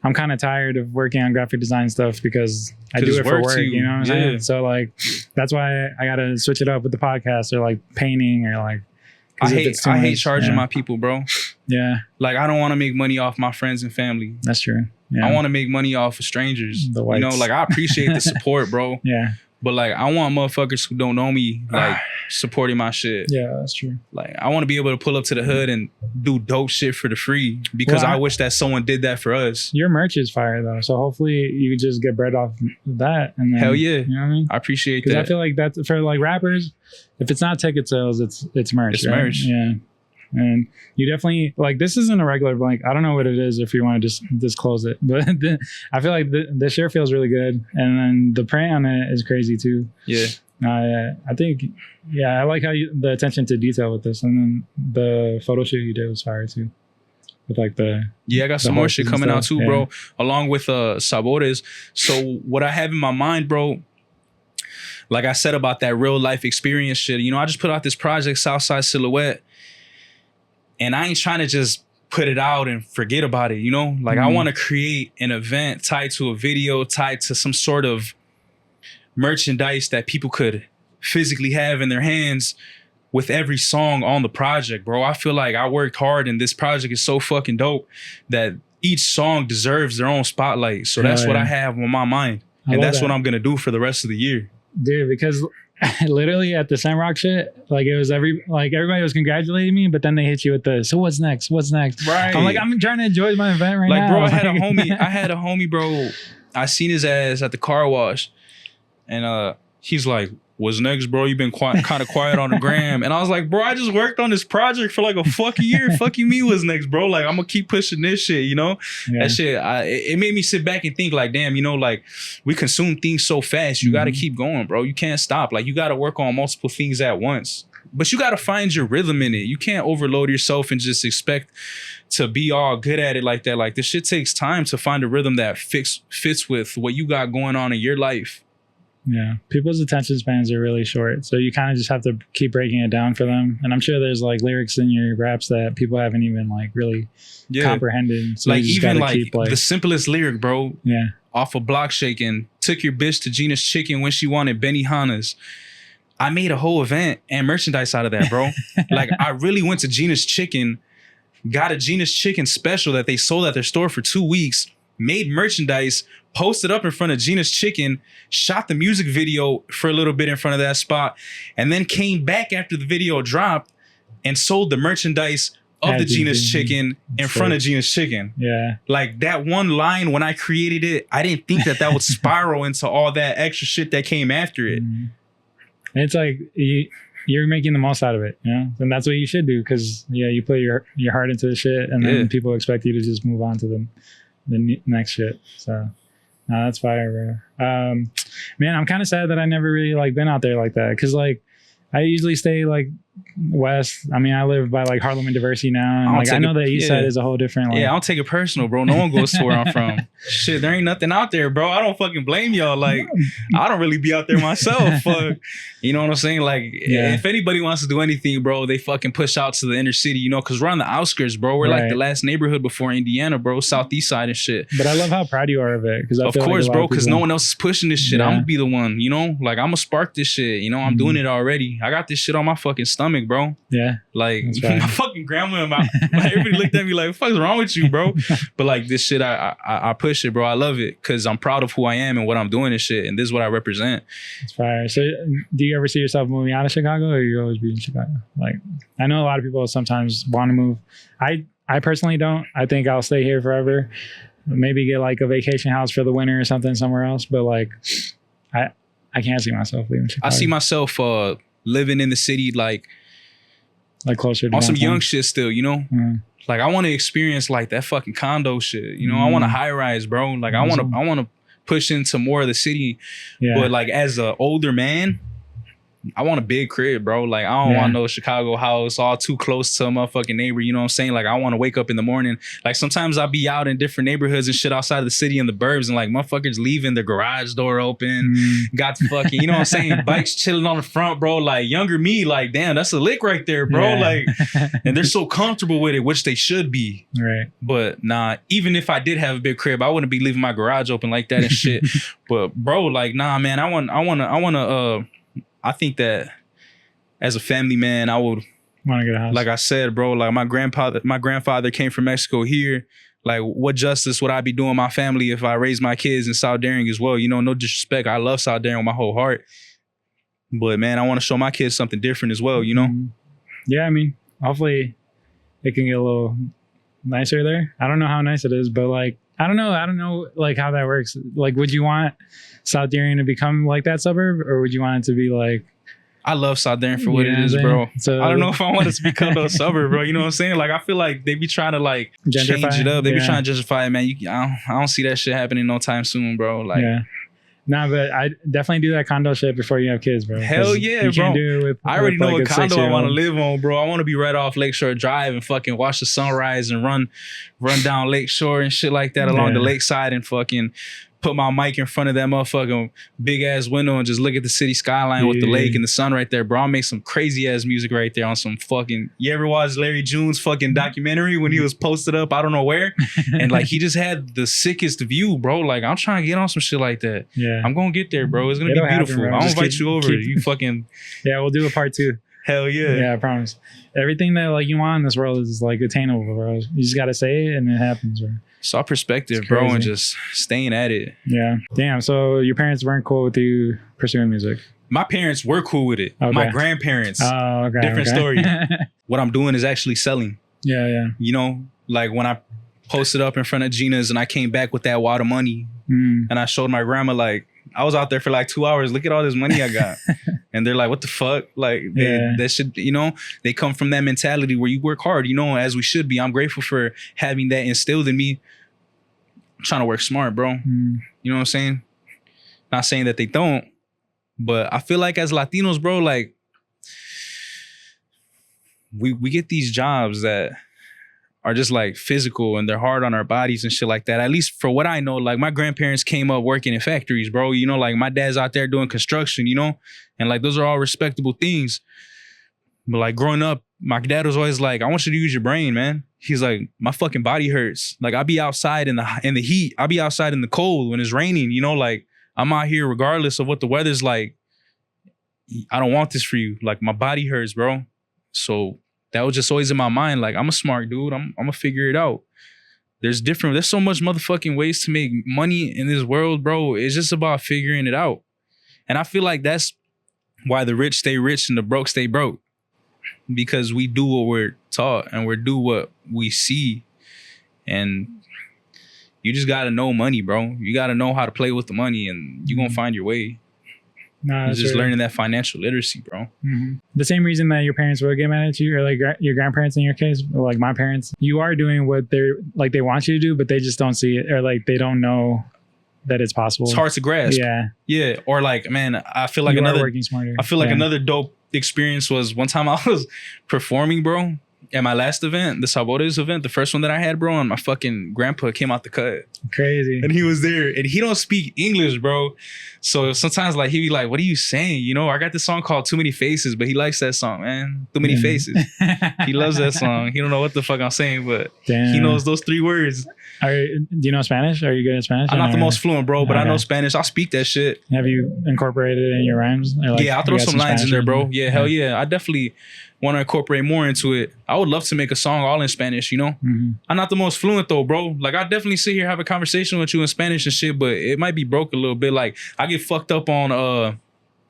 I'm kind of tired of working on graphic design stuff because I do it for work, you know what I'm saying? So like, that's why I got to switch it up with the podcast, or like painting, or like, I hate charging my people, bro. Yeah. Like, I don't want to make money off my friends and family. That's true. Yeah. I want to make money off of strangers. The whites. You know, like, I appreciate the support, bro. Yeah. But like, I want motherfuckers who don't know me, like, supporting my shit. Yeah, that's true. Like, I want to be able to pull up to the hood and do dope shit for the free, because I wish that someone did that for us. Your merch is fire though, so hopefully you just get bread off that. And then, hell yeah, you know what I mean? I appreciate that. Because I feel like that's for like rappers. If it's not ticket sales, it's merch. It's right? merch. Yeah. And you definitely, like, this isn't a regular blank. I don't know what it is if you want to just disclose it, but I feel like the shirt feels really good, and then the print on it is crazy too. Yeah. I think, I like how the attention to detail with this, and then the photo shoot you did was fire too. With like I got some more shit coming out too, bro, along with Sabotes. So what I have in my mind, bro, like I said about that real life experience shit, you know, I just put out this project, Southside Silhouette. And I ain't trying to just put it out and forget about it, you know? Like, I want to create an event tied to a video, tied to some sort of merchandise that people could physically have in their hands with every song on the project, bro. I feel like I worked hard, and this project is so fucking dope that each song deserves their own spotlight. So that's what I have on my mind. And that's what I'm going to do for the rest of the year. Dude, because literally at the Sunrock shit, like, it was everybody was congratulating me, but then they hit you with the, so what's next? Right. I'm like, I'm trying to enjoy my event right now. Like, bro, I had a homie, bro. I seen his ass at the car wash, And he's like, what's next, bro? You've been kind of quiet on the gram. And I was like, bro, I just worked on this project for like a fucking year. Fuck you, me, what's next, bro? Like, I'm gonna keep pushing this shit, you know? Yeah. That shit, it made me sit back and think like, damn, you know, like we consume things so fast. You gotta keep going, bro. You can't stop. Like, you gotta work on multiple things at once. But you gotta find your rhythm in it. You can't overload yourself and just expect to be all good at it like that. Like, this shit takes time to find a rhythm that fits with what you got going on in your life. Yeah, people's attention spans are really short, so you kind of just have to keep breaking it down for them. And I'm sure there's like lyrics in your raps that people haven't even like really comprehended. So like, even like the simplest lyric, bro. Yeah, off of Block Shaking, took your bitch to Gina's Chicken when she wanted Benihana's. I made a whole event and merchandise out of that, bro. Like, I really went to Gina's Chicken, got a Gina's Chicken special that they sold at their store for 2 weeks, made merchandise, posted up in front of Gina's Chicken, shot the music video for a little bit in front of that spot, and then came back after the video dropped and sold the merchandise of the Gina's Chicken in front of Gina's Chicken. Yeah. Like, that one line, when I created it, I didn't think that would spiral into all that extra shit that came after it. And it's like you're making the most out of it, you know? And that's what you should do, because you put your heart into the shit, and then people expect you to just move on to the next shit. So no, that's fire, bro. Man, I'm kind of sad that I never really like been out there like that, because like I usually stay like west. I mean, I live by like Harlem and Diversity now, and like I know the east side is a whole different. Like, I don't take it personal, bro. No one goes to where I'm from. Shit, there ain't nothing out there, bro. I don't fucking blame y'all. Like, I don't really be out there myself. Fuck, you know what I'm saying? Like, if anybody wants to do anything, bro, they fucking push out to the inner city, you know, because we're on the outskirts, bro. We're like the last neighborhood before Indiana, bro, southeast side and shit. But I love how proud you are of it, because of course, bro, because no one else is pushing this shit. I'm gonna be the one, you know, like I'm gonna spark this shit. You know, I'm doing it already. I got this shit on my fucking stomach, bro. Yeah, like my fucking grandma and everybody looked at me like, "What the fuck's wrong with you, bro?" But like, this shit, I push it, bro. I love it because I'm proud of who I am and what I'm doing and shit, and this is what I represent. It's fire. So, do you ever see yourself moving out of Chicago, or you always be in Chicago? Like, I know a lot of people sometimes want to move. I personally don't. I think I'll stay here forever. Maybe get like a vacation house for the winter or something somewhere else. But like, I can't see myself leaving Chicago. I see myself living in the city, like closer to on some downtown. young shit still, you know. Like, I want to experience like that fucking condo shit, you know. I want a high rise, bro. Like, I want to push into more of the city, but like as an older man, I want a big crib, bro. Like, I don't want no Chicago house all too close to a motherfucking neighbor. You know what I'm saying? Like, I want to wake up in the morning. Like, sometimes I'll be out in different neighborhoods and shit outside of the city in the burbs, and like motherfuckers leaving the garage door open. Got fucking, you know what I'm saying? Bikes chilling on the front, bro. Like, younger me, like, damn, that's a lick right there, bro. Like, and they're so comfortable with it, which they should be. Right. But nah, even if I did have a big crib, I wouldn't be leaving my garage open like that and shit. But bro, like, nah, man, I think that as a family man, I would want to get a house. Like I said, bro, like my grandfather came from Mexico here. Like, what justice would I be doing my family if I raised my kids in South Daring as well? You know, no disrespect. I love South Daring with my whole heart. But man, I want to show my kids something different as well, you know? Yeah, I mean, hopefully it can get a little nicer there. I don't know how nice it is, but like, I don't know like how that works. Like, would you want South Daring to become like that suburb, or would you want it to be like? I love South Daring for what it is, bro. So, I don't know if I want it to become a suburb, bro. You know what I'm saying? Like, I feel like they be trying to like gentrify, change it up. They be trying to gentrify it, man. I don't see that shit happening no time soon, bro. Like, nah, but I definitely do that condo shit before you have kids, bro. Hell yeah, you bro. Can't do it with, I already know like what condo I want to live on, bro. I want to be right off Lakeshore Drive and fucking watch the sunrise and run down Lakeshore and shit like that along the lakeside and fucking put my mic in front of that motherfucking big ass window and just look at the city skyline with the lake and the sun right there, bro. I'll make some crazy ass music right there on some fucking. You ever watch Larry June's fucking documentary when he was posted up I don't know where, and like he just had the sickest view, bro. Like, I'm trying to get on some shit like that. Yeah, I'm gonna get there, bro. It's gonna be beautiful. I'll invite you over. You fucking. Yeah, we'll do a part 2. Hell yeah. Yeah, I promise. Everything that like you want in this world is like attainable, bro. You just gotta say it and it happens, bro. It's all perspective, bro, and just staying at it. Yeah. Damn. So your parents weren't cool with you pursuing music? My parents were cool with it. Okay. My grandparents. Oh, okay. Different story. What I'm doing is actually selling. Yeah, yeah. You know, like when I posted up in front of Gina's and I came back with that wad of money and I showed my grandma like, I was out there for like 2 hours. Look at all this money I got. And they're like, what the fuck? Like, that should, you know, they come from that mentality where you work hard, you know, as we should be. I'm grateful for having that instilled in me. I'm trying to work smart, bro. You know what I'm saying? Not saying that they don't, but I feel like as Latinos, bro, like, we get these jobs that are just like physical and they're hard on our bodies and shit like that. At least for what I know, like my grandparents came up working in factories, bro. You know, like my dad's out there doing construction, you know, and like those are all respectable things. But like growing up, my dad was always like, I want you to use your brain, man. He's like, my fucking body hurts. Like I'll be outside in the heat. I'll be outside in the cold when it's raining, you know, like I'm out here regardless of what the weather's like. I don't want this for you. Like my body hurts, bro. So that was just always in my mind. Like, I'm a smart dude. I'm gonna figure it out. There's so much motherfucking ways to make money in this world, bro. It's just about figuring it out. And I feel like that's why the rich stay rich and the broke stay broke. Because we do what we're taught and we do what we see. And you just gotta know money, bro. You gotta know how to play with the money and you're gonna find your way. No, it's just learning that financial literacy, bro. The same reason that your parents would get mad at you, or like your grandparents in your case, or like my parents, you are doing what they're like they want you to do, but they just don't see it, or like they don't know that it's possible. It's hard to grasp. Yeah. Or like, man, I feel like working smarter. I feel like another dope experience was one time I was performing, bro, at my last event, the Sabores event, the first one that I had, bro, and my fucking grandpa came out the cut. Crazy. And he was there and he don't speak English, bro. So sometimes like he'd be like, what are you saying? You know, I got this song called Too Many Faces, but he likes that song, man. Too Many Faces. He loves that song. He don't know what the fuck I'm saying, but he knows those 3 words. Do you know Spanish? Are you good at Spanish? I'm not the most fluent, bro, but I know Spanish. I'll speak that shit. Have you incorporated it in your rhymes? Or like, yeah, I'll throw some lines in there, bro. Yeah, hell yeah. I definitely want to incorporate more into it. I would love to make a song all in Spanish, you know? I'm not the most fluent though, bro. Like I definitely sit here, have a conversation with you in Spanish and shit, but it might be broke a little bit. Like I get fucked up on,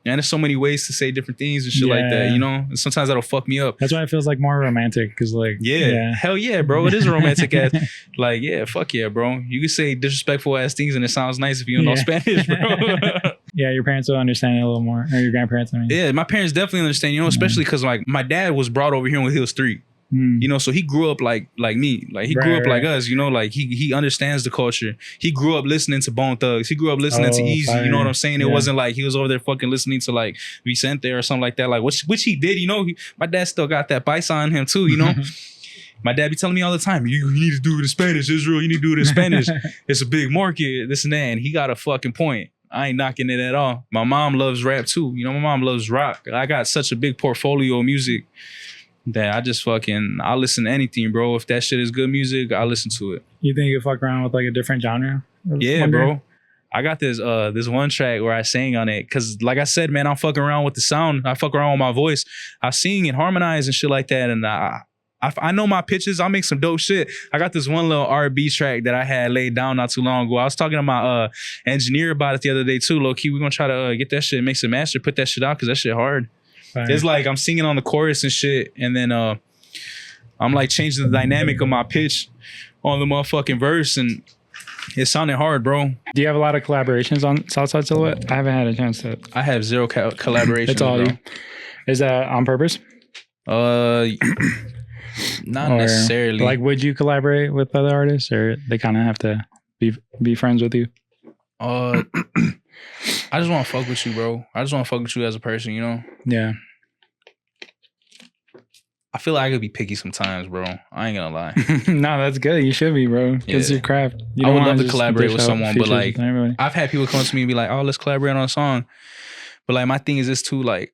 and there's so many ways to say different things and shit like that, you know? And sometimes that'll fuck me up. That's why it feels like more romantic, because like... Yeah, hell yeah, bro. It is a romantic ass. Like, yeah, fuck yeah, bro. You can say disrespectful ass things and it sounds nice if you don't know Spanish, bro. Yeah, your parents will understand it a little more. Or your grandparents, I mean. Yeah, my parents definitely understand, you know, especially because like my dad was brought over here with Hill Street. You know, so he grew up like me. Like he grew up like us, you know, like he understands the culture. He grew up listening to Bone Thugs. He grew up listening to Izzy, you know what I'm saying? It wasn't like he was over there fucking listening to like Vicente or something like that. Like which he did, you know. My dad still got that paisa on him too, you know. My dad be telling me all the time, you need to do it in Spanish, Israel. You need to do it in Spanish. It's a big market, this and that. And he got a fucking point. I ain't knocking it at all. My mom loves rap too. You know, my mom loves rock. I got such a big portfolio of music that I just I'll listen to anything, bro. If that shit is good music, I'll listen to it. You think you fuck around with like a different genre? Yeah, bro. I got this one track where I sang on it. Cause like I said, man, I'm fucking around with the sound. I fuck around with my voice. I sing and harmonize and shit like that. And I know my pitches. I'll make some dope shit. I got this one little R&B track that I had laid down not too long ago. I was talking to my engineer about it the other day too. Low key, we're gonna try to get that shit, mix and master, put that shit out because that shit hard. Fine. It's like I'm singing on the chorus and shit, and then I'm like changing the dynamic of my pitch on the motherfucking verse, and it sounded hard, bro. Do you have a lot of collaborations on Southside Silhouette? I haven't had a chance to. I have 0 collaborations. That's all you. Is that on purpose? Not necessarily. Like, would you collaborate with other artists, or they kind of have to be friends with you? I just want to fuck with you, bro. I just want to fuck with you as a person, you know? Yeah. I feel like I could be picky sometimes, bro. I ain't gonna lie. No, that's good. You should be, bro. It's your craft. I would love to collaborate with someone, but like, I've had people come to me and be like, oh, let's collaborate on a song. But like, my thing is this too, like,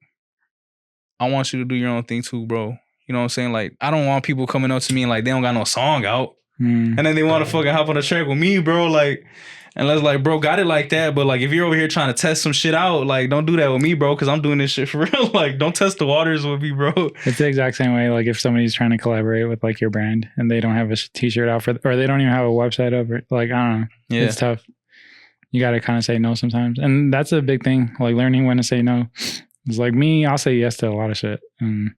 I want you to do your own thing too, bro. You know what I'm saying? Like, I don't want people coming up to me and like, they don't got no song out. And then they want to fucking hop on the track with me, bro. Like, and let's like, bro, got it like that. But like, if you're over here trying to test some shit out, like, don't do that with me, bro. Cause I'm doing this shit for real. Like, don't test the waters with me, bro. It's the exact same way. Like, if somebody's trying to collaborate with like your brand and they don't have a t-shirt out or they don't even have a website over it. Like, I don't know. Yeah. It's tough. You got to kind of say no sometimes. And that's a big thing. Like, learning when to say no. It's like me, I'll say yes to a lot of shit. And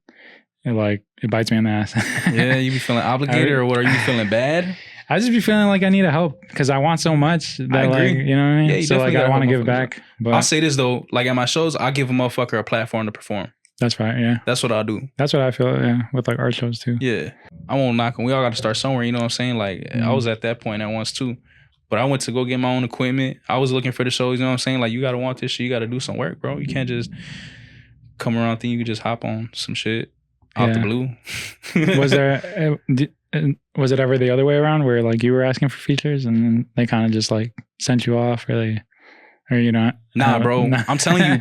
it bites me in the ass. Yeah, you be feeling obligated or what? Are you feeling bad? I just be feeling like I need a help because I want so much that I agree. like, you know what I mean? Yeah, you so like definitely I gotta want to help give motherfuckers back. But I'll say this though, like at my shows, I give a motherfucker a platform to perform. that's right. Yeah. That's what I'll do. That's what I feel. Yeah. With like art shows too. Yeah. I won't knock them. We all got to start somewhere. You know what I'm saying? Like I was at that point at once too. But I went to go get my own equipment. I was looking for the shows. You know what I'm saying? Like you got to want this shit. You got to do some work, bro. You can't just come around think you can just hop on some shit out the blue. Was there... was it ever the other way around where like you were asking for features and then they kind of just like sent you off or you know? Nah, bro. Nah. I'm telling you.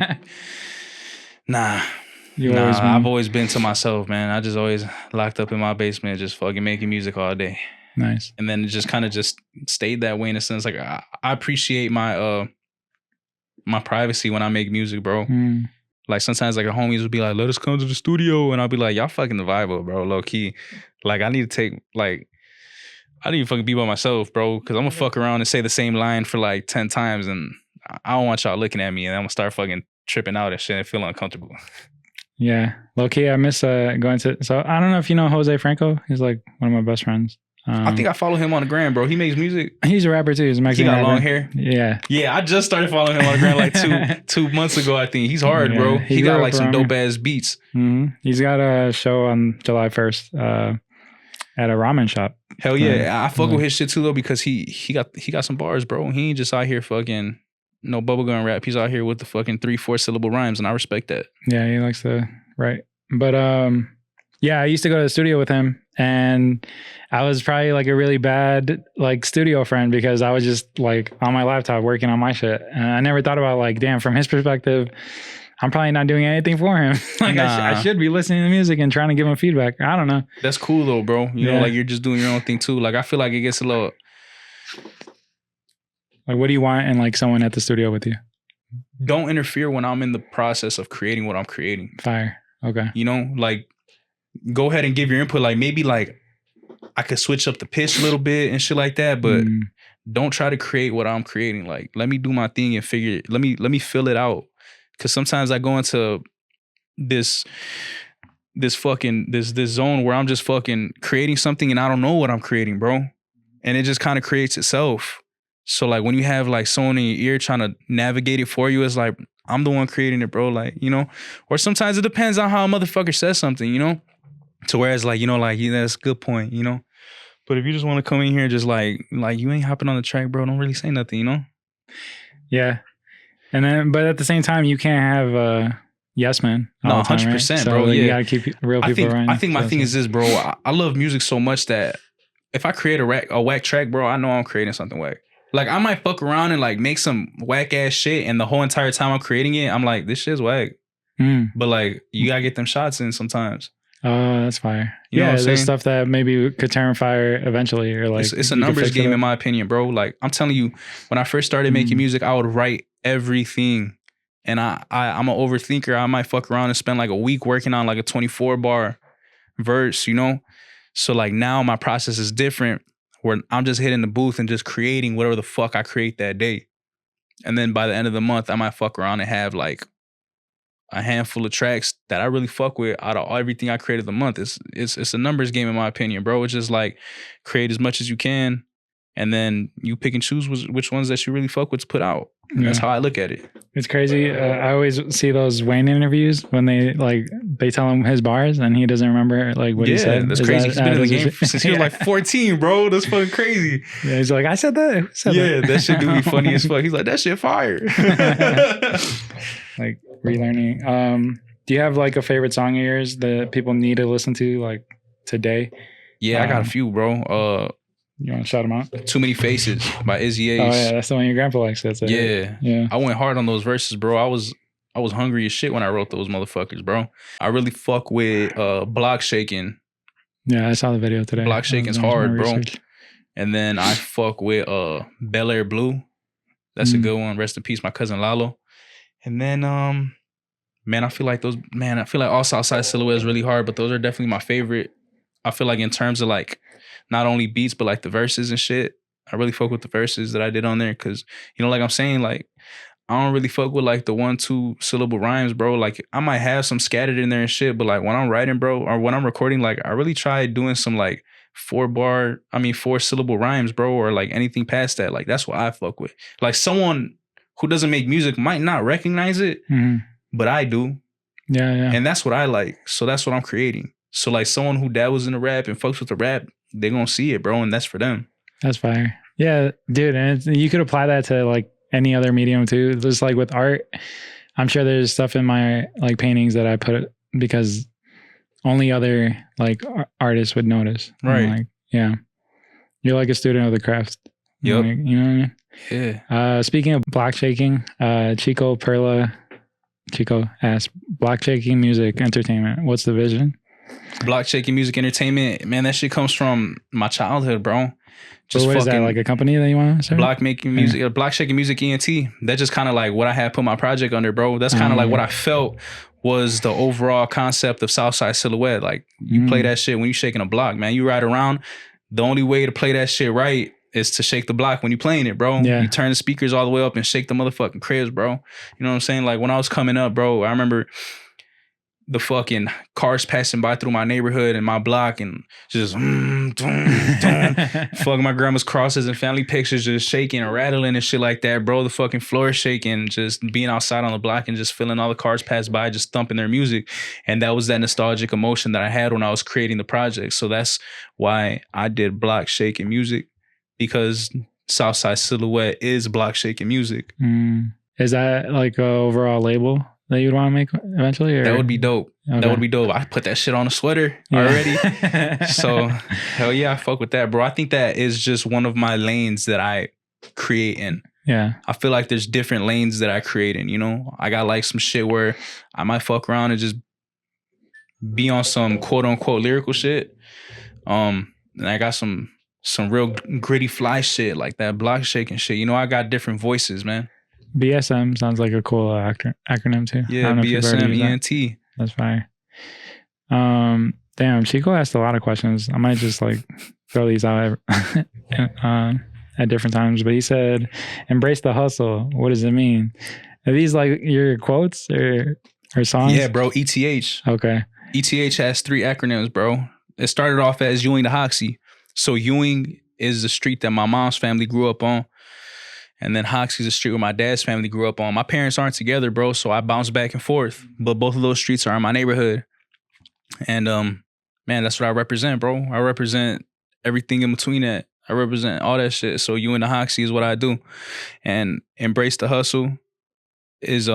Nah. I've always been to myself, man. I just always locked up in my basement, just fucking making music all day. Nice. And then it just kind of just stayed that way in a sense. Like I appreciate my my privacy when I make music, bro. Like sometimes like the homies would be like, let us come to the studio. And I'll be like, y'all fucking the vibe up, bro. Low key. Like I need to take like, I need to fucking be by myself, bro. Cause I'm gonna fuck around and say the same line for like 10 times. And I don't want y'all looking at me and I'm gonna start fucking tripping out and shit and feel uncomfortable. Yeah. Low key, I miss going to, so I don't know if you know Jose Franco. He's like one of my best friends. I think I follow him on the gram, bro. He makes music. He's a rapper too. He's a Mexican He got rapper. long hair. Yeah. Yeah, I just started following him on the gram like two months ago, I think. He's hard, bro. He got like some dope ass beats. He's got a show on July 1st at a ramen shop. Hell yeah. I fuck with his shit too though because he got some bars, bro. He ain't just out here fucking no bubblegum rap. He's out here with the fucking 3-4 syllable rhymes and I respect that. Yeah, he likes to write. But yeah, I used to go to the studio with him and I was probably like a really bad like studio friend because I was just like on my laptop working on my shit. And I never thought about like, damn, from his perspective, I'm probably not doing anything for him. Like I should be listening to music and trying to give him feedback. I don't know. That's cool though, bro. You know, like you're just doing your own thing too. Like I feel like it gets a little. Like, what do you want in like someone at the studio with you? Don't interfere when I'm in the process of creating what I'm creating. Fire. Okay. You know, like go ahead and give your input. Like maybe like I could switch up the pitch a little bit and shit like that, but don't try to create what I'm creating. Like let me do my thing and figure it. Let me fill it out. Cause sometimes I go into this zone where I'm just fucking creating something and I don't know what I'm creating, bro. And it just kind of creates itself. So like when you have like someone in your ear trying to navigate it for you, it's like, I'm the one creating it, bro. Like, you know, or sometimes it depends on how a motherfucker says something, you know, to where it's like, you know, like, yeah, that's a good point, you know. But if you just want to come in here and just like you ain't hopping on the track, bro, don't really say nothing, you know? Yeah. And then, but at the same time, you can't have yes man. No, 100%, right? bro. So, yeah, you gotta keep real people around. I think my thing is this, bro. I love music so much that if I create a whack track, bro, I know I'm creating something whack. Like I might fuck around and like make some whack ass shit, and the whole entire time I'm creating it, I'm like, this shit's whack. But like, you gotta get them shots in sometimes. Oh, that's fire. You know what I'm saying? There's stuff that maybe could turn fire eventually, or like it's a numbers game in my opinion, bro. Like I'm telling you, when I first started making music, I would write everything. And I'm an overthinker. I might fuck around and spend like a week working on like a 24 bar verse, you know? So like now my process is different where I'm just hitting the booth and just creating whatever the fuck I create that day. And then by the end of the month, I might fuck around and have like a handful of tracks that I really fuck with out of everything I created the month. It's a numbers game in my opinion, bro. It's just like create as much as you can and then you pick and choose which ones that you really fuck with to put out. And that's how I look at it. It's crazy. I always see those Wayne interviews when they tell him his bars and he doesn't remember like what he said. That's crazy. He's been in the game since he was like 14, bro. That's fucking crazy. Yeah, he's like, I said that. That shit do be funny as fuck. He's like, that shit fire. Like relearning. Do you have like a favorite song of yours that people need to listen to like today? Yeah, I got a few, bro. You want to shout them out? Too Many Faces by Izzy. Oh yeah, that's the one your grandpa likes. That's it. Yeah. I went hard on those verses, bro. I was hungry as shit when I wrote those motherfuckers, bro. I really fuck with Block Shaking. Yeah, I saw the video today. Block Shaking's hard, bro. And then I fuck with Bel Air Blue. That's a good one. Rest in peace, my cousin Lalo. And then I feel like All Southside Silhouette is really hard, but those are definitely my favorite. I feel like in terms of like not only beats, but like the verses and shit. I really fuck with the verses that I did on there because, you know, like I'm saying, like, I don't really fuck with like the 1-2 syllable rhymes, bro. Like I might have some scattered in there and shit, but like when I'm writing, bro, or when I'm recording, like I really try doing some like four syllable rhymes, bro, or like anything past that. Like that's what I fuck with. Like someone who doesn't make music might not recognize it, but I do. Yeah. And that's what I like. So that's what I'm creating. So like someone who dabbles in the rap and fucks with the rap, they're gonna see it, bro, and that's for them. That's fire. Yeah, dude, and you could apply that to like any other medium too. Just like with art, I'm sure there's stuff in my like paintings that I put because only other like artists would notice. Right. And, like, yeah. You're like a student of the craft. Yep. Like, you know what I mean? Yeah. Speaking of block shaking, Chico asked, block shaking music entertainment. What's the vision? Block shaking music entertainment, man, that shit comes from my childhood, bro. Just what is that, like a company that you want to start? Block making music, block shaking music ENT. That's just kind of like what I had put my project under, bro. That's kind of like what I felt was the overall concept of Southside Silhouette. Like you play that shit when you shaking a block, man. You ride around. The only way to play that shit right is to shake the block when you playing it, bro. Yeah. You turn the speakers all the way up and shake the motherfucking cribs, bro. You know what I'm saying? Like when I was coming up, bro, I remember the fucking cars passing by through my neighborhood and my block and just fucking my grandma's crosses and family pictures just shaking and rattling and shit like that, bro. The fucking floor shaking, just being outside on the block and just feeling all the cars pass by, just thumping their music. And that was that nostalgic emotion that I had when I was creating the project. So that's why I did block shaking music, because Southside Silhouette is block shaking music. Is that like a overall label that you'd want to make eventually? Or? That would be dope. Okay. That would be dope. I put that shit on a sweater already. So hell yeah, I fuck with that, bro. I think that is just one of my lanes that I create in. Yeah. I feel like there's different lanes that I create in, you know? I got like some shit where I might fuck around and just be on some quote unquote lyrical shit. And I got some real gritty fly shit, like that block shaking shit. You know, I got different voices, man. BSM sounds like a cool acronym too. Yeah, BSM ENT. That's fire. Damn, Chico asked a lot of questions. I might just like throw these out at different times. But he said, "Embrace the hustle." What does it mean? Are these like your quotes or songs? Yeah, bro. ETH. Okay. ETH has 3 acronyms, bro. It started off as Ewing to Hoxie. So Ewing is the street that my mom's family grew up on. And then Hoxie's a street where my dad's family grew up on. My parents aren't together, bro, so I bounce back and forth. But both of those streets are in my neighborhood. And man, that's what I represent, bro. I represent everything in between that. I represent all that shit. So you and the Hoxie is what I do. And embrace the hustle is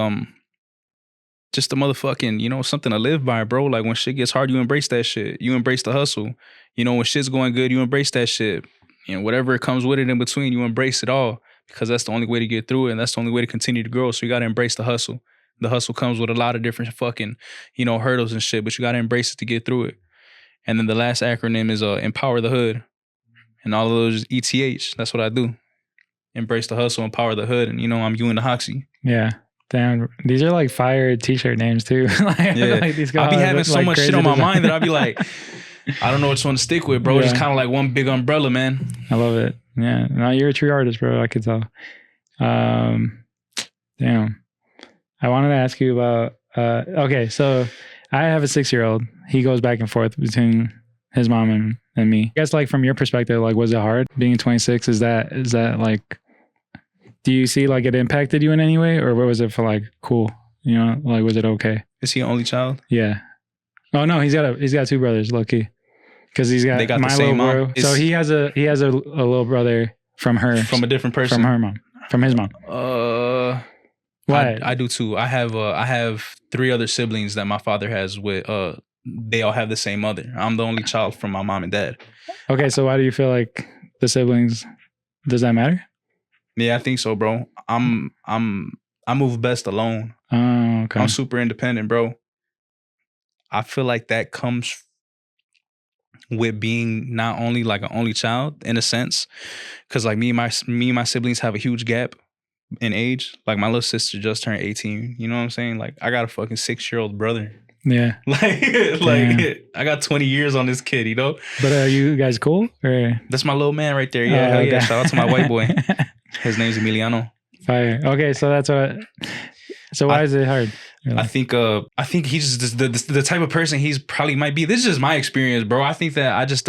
just a motherfucking, you know, something to live by, bro. Like when shit gets hard, you embrace that shit. You embrace the hustle. You know, when shit's going good, you embrace that shit. You know, whatever comes with it in between, you embrace it all. Because that's the only way to get through it, and that's the only way to continue to grow. So you got to embrace the hustle. The hustle comes with a lot of different fucking, you know, hurdles and shit, but you got to embrace it to get through it. And then the last acronym is Empower the Hood. And all of those ETH. That's what I do. Embrace the hustle, empower the hood, and you know, I'm you and the Hoxie. Yeah. Damn, these are like fire t-shirt names too. Yeah. Like these guys I'll be having so like much shit on my mind that I'll be like, I don't know which one to stick with, bro. Yeah. Just kind of like one big umbrella, man. I love it. Yeah. No, you're a true artist, bro. I could tell. Damn. I wanted to ask you about, okay. So I have a 6-year-old. He goes back and forth between his mom and me. I guess like from your perspective, like, was it hard being 26? Is that like, do you see like it impacted you in any way, or what was it for like cool? You know, like, was it okay? Is he an only child? Yeah. Oh no, he's got 2 brothers, lucky. Because they got my the same little mom. bro. So he has a little brother from her, from a different person, from her mom, from his mom. Why? I do too. I have 3 other siblings that my father has with. They all have the same mother. I'm the only child from my mom and dad. Okay, so why do you feel like the siblings? Does that matter? Yeah, I think so, bro. I move best alone. Oh, okay. I'm super independent, bro. I feel like that comes with being not only like an only child in a sense, because like me and my siblings have a huge gap in age. Like my little sister just turned 18. You know what I'm saying? Like I got a fucking 6-year-old brother. Yeah. like I got 20 years on this kid, you know? But are you guys cool? Or? That's my little man right there. Yeah, hell okay. yeah. Shout out to my white boy. His name's Emiliano. Fire. Okay, so that's what. So why is it hard? I think he's just the type of person he's probably might be. This is just my experience, bro. I think that I just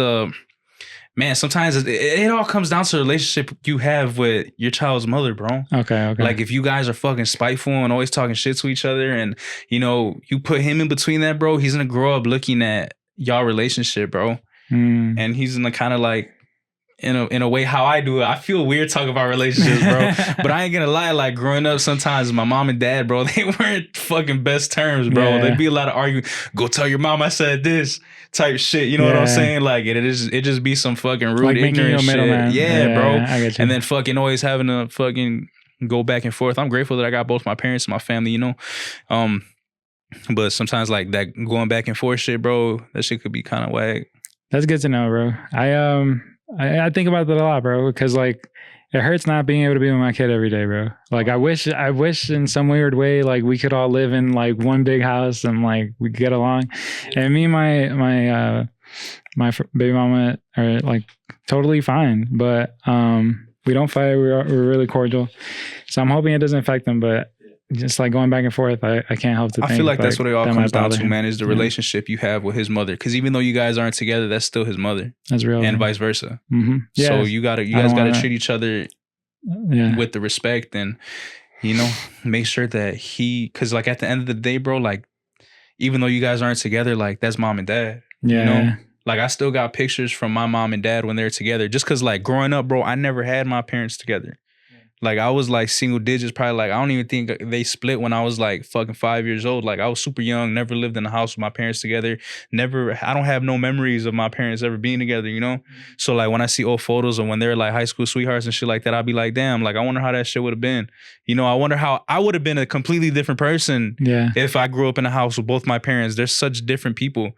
man, sometimes it all comes down to the relationship you have with your child's mother, bro. Okay. Like if you guys are fucking spiteful and always talking shit to each other, and you know you put him in between that, bro, he's gonna grow up looking at y'all relationship, bro, and he's gonna kind of like in a way how I do it. I feel weird talking about relationships, bro. But I ain't gonna lie, like growing up, sometimes my mom and dad, bro, they weren't fucking best terms, bro. Yeah. There'd be a lot of arguing. Go tell your mom I said this type shit. You know what I'm saying? Like it just be some fucking rude, like ignorant shit. Yeah, bro. I get you. And then fucking always having to fucking go back and forth. I'm grateful that I got both my parents and my family, you know. But sometimes like that going back and forth shit, bro, that shit could be kind of whack. That's good to know, bro. I think about that a lot, bro, because like it hurts not being able to be with my kid every day, bro. Like I wish in some weird way like we could all live in like one big house and like we could get along. And me and my baby mama are like totally fine, but we don't fight. We're really cordial. So I'm hoping it doesn't affect them, but just like going back and forth, I can't help to think. I feel like that's what it all comes down to, him. man, is the relationship you have with his mother. Because even though you guys aren't together, that's still his mother. That's real. And vice versa. Mm-hmm. Yeah. So you guys gotta treat each other with the respect and, you know, make sure that because like at the end of the day, bro, like even though you guys aren't together, like that's mom and dad. Yeah. You know? Like I still got pictures from my mom and dad when they're together. Just because like growing up, bro, I never had my parents together. Like I was like single digits, probably like I don't even think they split when I was like fucking 5 years old. Like I was super young, never lived in a house with my parents together. I don't have no memories of my parents ever being together, you know? So like when I see old photos of when they're like high school sweethearts and shit like that, I'll be like, damn, like I wonder how that shit would have been. You know, I wonder how I would have been a completely different person if I grew up in a house with both my parents. They're such different people.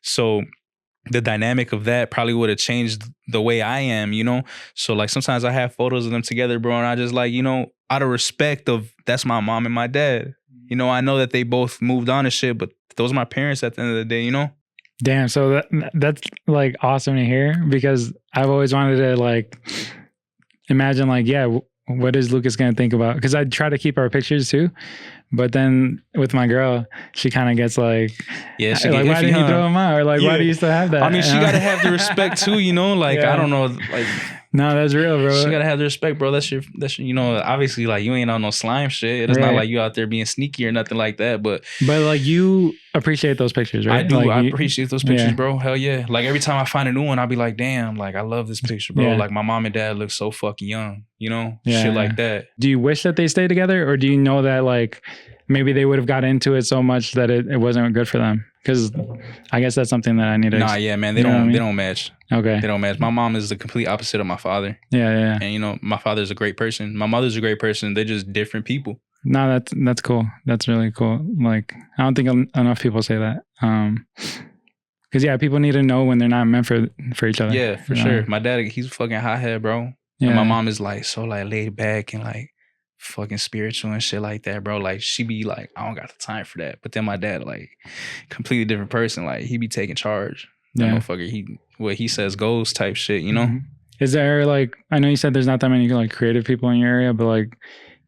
So the dynamic of that probably would have changed the way I am, you know? So like sometimes I have photos of them together, bro, and I just like, you know, out of respect of that's my mom and my dad. You know, I know that they both moved on and shit, but those are my parents at the end of the day, you know? Damn, so that's like awesome to hear because I've always wanted to like imagine like, yeah, what is Lucas going to think about? Because I try to keep our pictures too. But then with my girl, she kind of gets like, yeah, she like, why didn't you throw them out? Or like, why do you still have that? I mean, she got to have the respect too, you know? Like, I don't know. Like, no, that's real, bro. She got to have the respect, bro. That's your, you know, obviously, like, you ain't on no slime shit. It's not like you out there being sneaky or nothing like that. But like, you appreciate those pictures, right? I do. Like, I appreciate those pictures, bro. Hell yeah. Like, every time I find a new one, I'll be like, damn, like, I love this picture, bro. Like, my mom and dad look so fucking young, you know? Shit like that. Do you wish that they stayed together? Or do you know that, like, maybe they would have got into it so much that it wasn't good for them? Because I guess that's something that I need to. Nah, yeah, man. They don't match. Okay. They don't match. My mom is the complete opposite of my father. Yeah. And you know, my father's a great person. My mother's a great person. They're just different people. No, that's cool. That's really cool. Like, I don't think enough people say that. Because people need to know when they're not meant for each other. Yeah, for sure. My dad, he's a fucking hothead, bro. Yeah. And my mom is like so like laid back and like fucking spiritual and shit like that, bro. Like she be like, I don't got the time for that. But then my dad, like, completely different person. Like he be taking charge. That motherfucker, what he says goes type shit, you know? Is there like, I know you said there's not that many like creative people in your area, but like,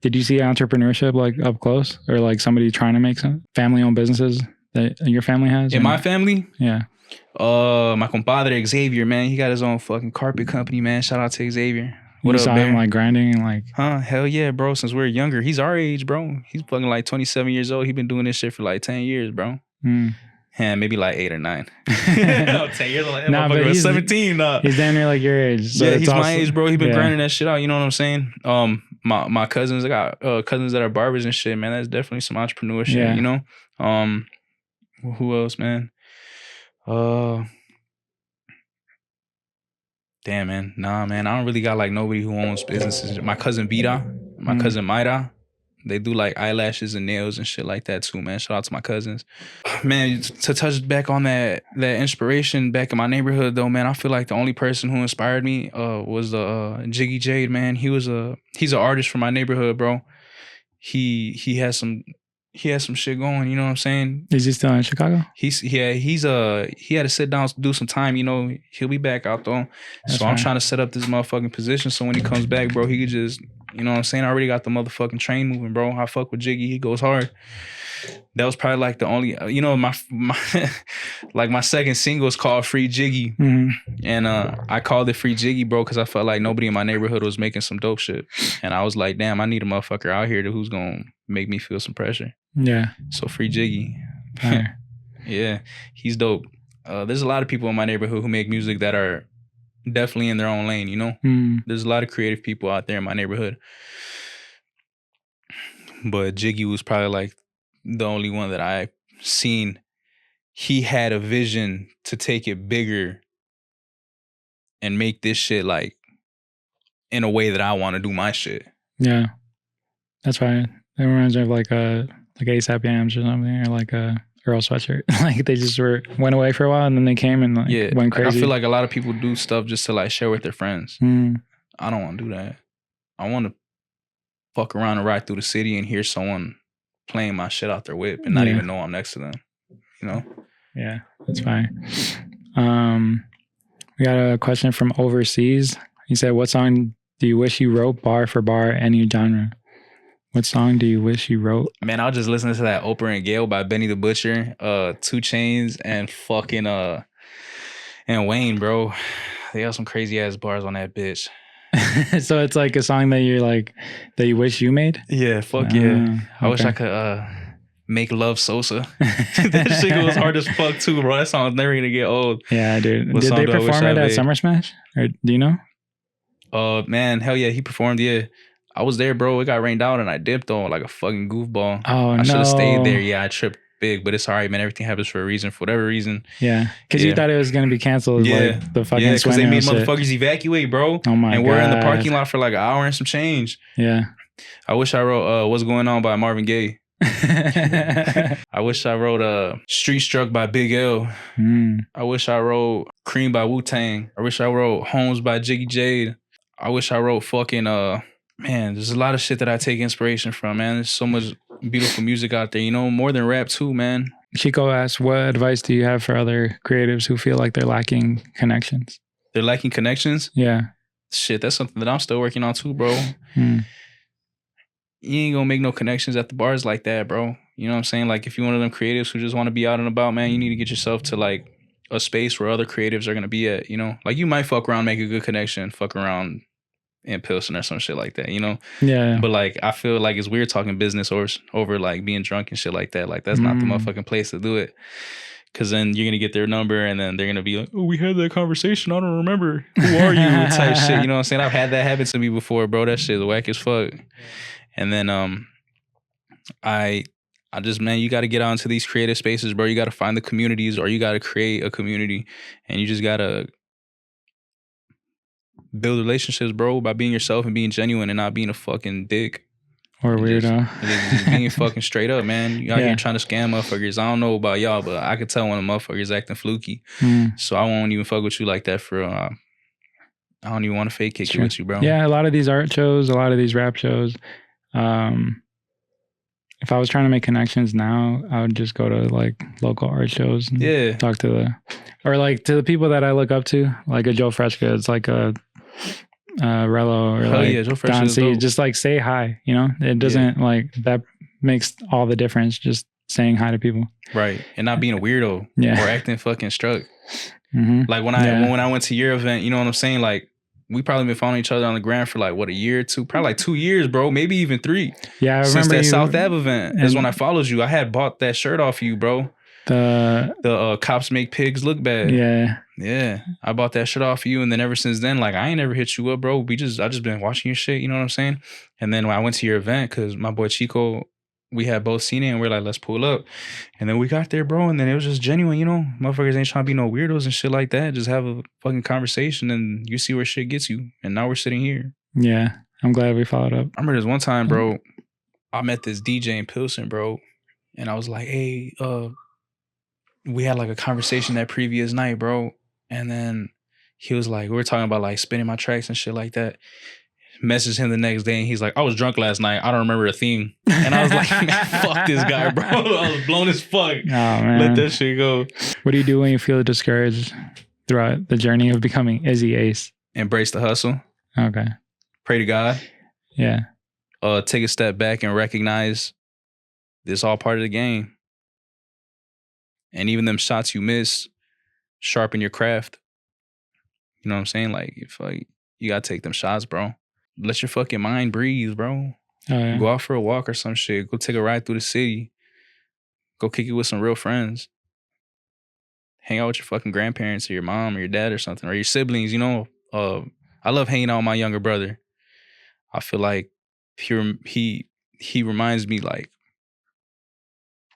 did you see entrepreneurship like up close or like somebody trying to make some family-owned businesses that your family has? In my family? Yeah. My compadre Xavier, man, he got his own fucking carpet company, man. Shout out to Xavier. What you saw him like grinding and like, hell yeah, bro. Since we were younger, he's our age, bro. He's fucking like 27 years old. He been doing this shit for like 10 years, bro. And maybe like 8 or 9. No, 10 years old. Nah, but he's 17. He's damn near like your age. So yeah, he's my age, bro. He been grinding that shit out. You know what I'm saying? My cousins, I got cousins that are barbers and shit, man. That's definitely some entrepreneurship, you know? Who else, man? Damn, man. Nah, man. I don't really got like nobody who owns businesses. My cousin Vida, my cousin Mayra, they do like eyelashes and nails and shit like that too, man. Shout out to my cousins. Man, to touch back on that inspiration back in my neighborhood though, man, I feel like the only person who inspired me was the Jiggy Jade, man. He's an artist from my neighborhood, bro. He has some shit going, you know what I'm saying? Is he still in Chicago? He had to sit down, do some time, you know. He'll be back out though. I'm trying to set up this motherfucking position so when he comes back, bro, he could just You know what I'm saying? I already got the motherfucking train moving, bro. I fuck with Jiggy. He goes hard. That was probably like the only, you know, my like my second single is called Free Jiggy. And I called it Free Jiggy, bro, because I felt like nobody in my neighborhood was making some dope shit. And I was like, damn, I need a motherfucker out here who's going to make me feel some pressure. Yeah. So Free Jiggy. Yeah, he's dope. There's a lot of people in my neighborhood who make music that are definitely in their own lane, you know? There's a lot of creative people out there in my neighborhood. But Jiggy was probably like the only one that I seen. He had a vision to take it bigger and make this shit like in a way that I want to do my shit. Yeah. That's right. That reminds me of like ASAP Yams or something, or like a Earl Sweatshirt. Like they just went away for a while and then they came and like went crazy. I feel like a lot of people do stuff just to like share with their friends. I don't want to do that. I want to fuck around and ride through the city and hear someone playing my shit out their whip and not even know I'm next to them. You know? Yeah, that's fine. We got a question from overseas. He said, what song do you wish you wrote bar for bar, any genre? What song do you wish you wrote? Man, I'll just listen to that Oprah and Gail by Benny the Butcher, 2 Chainz, and fucking and Wayne, bro. They got some crazy ass bars on that bitch. So it's like a song that you're like that you wish you made? Yeah, fuck yeah. I wish I could make Love Sosa. That shit goes hard as fuck too, bro. That song's never gonna get old. Yeah, dude. Did they perform it at Summer Smash? Or do you know? Man, hell yeah, he performed. Yeah, I was there, bro. It got rained out and I dipped on like a fucking goofball. Oh, I should have stayed there. Yeah, I tripped big, but it's all right, man. Everything happens for a reason, for whatever reason. Yeah, because you thought it was gonna be canceled. Like the fucking because they made motherfuckers evacuate, bro. Oh my god. And we're in the parking lot for like an hour and some change. Yeah. I wish I wrote What's Going On by Marvin Gaye. I wish I wrote Street Struck by Big L. I wish I wrote Cream by Wu-Tang. I wish I wrote Homes by Jiggy Jade. I wish I wrote fucking man, there's a lot of shit that I take inspiration from, man. There's so much beautiful music out there, you know, more than rap too, man. Chico asks, what advice do you have for other creatives who feel like they're lacking connections? They're lacking connections? Yeah. Shit, that's something that I'm still working on too, bro. You ain't gonna make no connections at the bars like that, bro. You know what I'm saying? Like, if you're one of them creatives who just want to be out and about, man, you need to get yourself to like a space where other creatives are gonna be at, you know? Like, you might fuck around, make a good connection, fuck around in Pilsen or some shit like that, you know? Yeah. But like, I feel like it's weird talking business over like being drunk and shit like that. Like, that's not the motherfucking place to do it. Cause then you're gonna get their number and then they're gonna be like, oh, we had that conversation. I don't remember. Who are you? Type shit. You know what I'm saying? I've had that happen to me before, bro. That shit is whack as fuck. And then I just, man, you got to get out into these creative spaces, bro. You got to find the communities, or you got to create a community, and you just got to build relationships, bro, by being yourself and being genuine and not being a fucking dick. Or weirdo. Just being fucking straight up, man. You out here trying to scam motherfuckers. I don't know about y'all, but I could tell when a motherfucker's acting fluky. So I won't even fuck with you like that for I don't even want to fake kick it with you, bro. Yeah, a lot of these art shows, a lot of these rap shows, if I was trying to make connections now, I would just go to like local art shows and talk to the people that I look up to, like a Joe Freshka. It's like a Rello or like Don C. Just like say hi, you know? It doesn't like that makes all the difference, just saying hi to people. Right. And not being a weirdo or acting fucking struck. Like when I went to your event, you know what I'm saying? Like, we probably been following each other on the ground for like, what, a year or two? Probably like 2 years, bro. Maybe even 3. Yeah, I remember since that South Ave event. That's when I followed you. I had bought that shirt off you, bro. The Cops Make Pigs Look Bad. Yeah. I bought that shirt off you, and then ever since then, like, I ain't never hit you up, bro. I just been watching your shit, you know what I'm saying? And then when I went to your event, because my boy Chico, we had both seen it and we're like, let's pull up. And then we got there, bro. And then it was just genuine, you know? Motherfuckers ain't trying to be no weirdos and shit like that. Just have a fucking conversation and you see where shit gets you. And now we're sitting here. Yeah. I'm glad we followed up. I remember this one time, bro, I met this DJ in Pilsen, bro. And I was like, hey, we had like a conversation that previous night, bro. And then he was like, we were talking about like spinning my tracks and shit like that. Messaged him the next day and he's like, I was drunk last night. I don't remember a theme. And I was like, man, fuck this guy, bro. I was blown as fuck. Oh, man. Let that shit go. What do you do when you feel discouraged throughout the journey of becoming Izzy Ace? Embrace the hustle. Okay. Pray to God. Yeah. Take a step back and recognize this all part of the game. And even them shots you miss, sharpen your craft. You know what I'm saying? Like, if like you gotta take them shots, bro. Let your fucking mind breathe, bro. Oh, yeah. Go out for a walk or some shit. Go take a ride through the city. Go kick it with some real friends. Hang out with your fucking grandparents or your mom or your dad or something, or your siblings, you know. I love hanging out with my younger brother. I feel like he reminds me like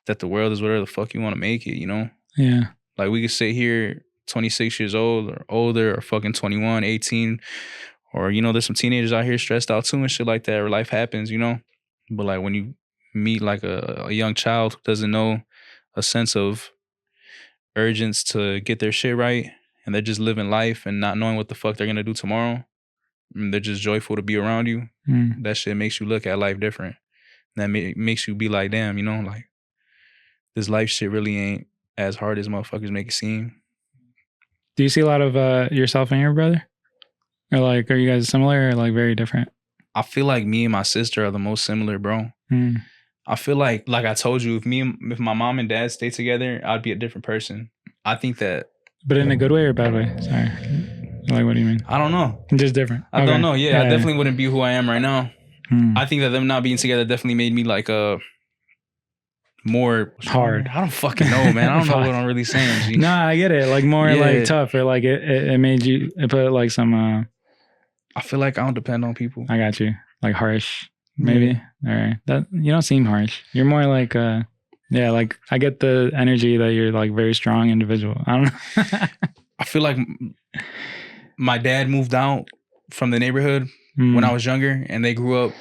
that the world is whatever the fuck you want to make it, you know? Yeah. Like we could sit here 26 years old or older or fucking 21, 18, or you know, there's some teenagers out here stressed out too and shit like that, or life happens, you know? But like when you meet like a young child who doesn't know a sense of urgence to get their shit right and they're just living life and not knowing what the fuck they're gonna do tomorrow, and they're just joyful to be around you, that shit makes you look at life different. That makes you be like, damn, you know, like this life shit really ain't as hard as motherfuckers make it seem. Do you see a lot of yourself and your brother? Or like, are you guys similar or like very different? I feel like me and my sister are the most similar, bro. I feel like I told you, if my mom and dad stay together, I'd be a different person. I think that. But in a good way or bad way? Sorry. Like, what do you mean? I don't know. Just different. I don't know. Yeah, I definitely wouldn't be who I am right now. I think that them not being together definitely made me like more hard. I don't fucking know, man. I don't know what I'm really saying. G. Nah, I get it. Like more like tough, or like it made you put like some. I feel like I don't depend on people. I got you. Like harsh, maybe. All right. That you don't seem harsh. You're more like yeah. Like I get the energy that you're like very strong individual. I don't know. I feel like my dad moved out from the neighborhood when I was younger, and they grew up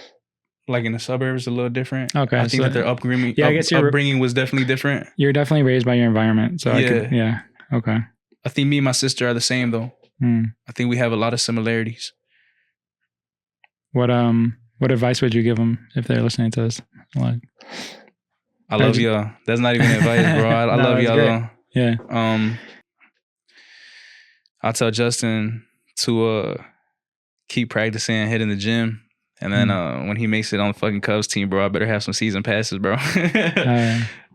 like in the suburbs a little different. Okay. I think that their upbringing, I guess your upbringing was definitely different. You're definitely raised by your environment. So yeah. Okay. I think me and my sister are the same though. I think we have a lot of similarities. What advice would you give them if they're listening to this? Like, I love y'all. That's not even advice, bro. I love y'all though. Yeah. I'll tell Justin to keep practicing, hitting the gym. And then when he makes it on the fucking Cubs team, bro, I better have some season passes, bro.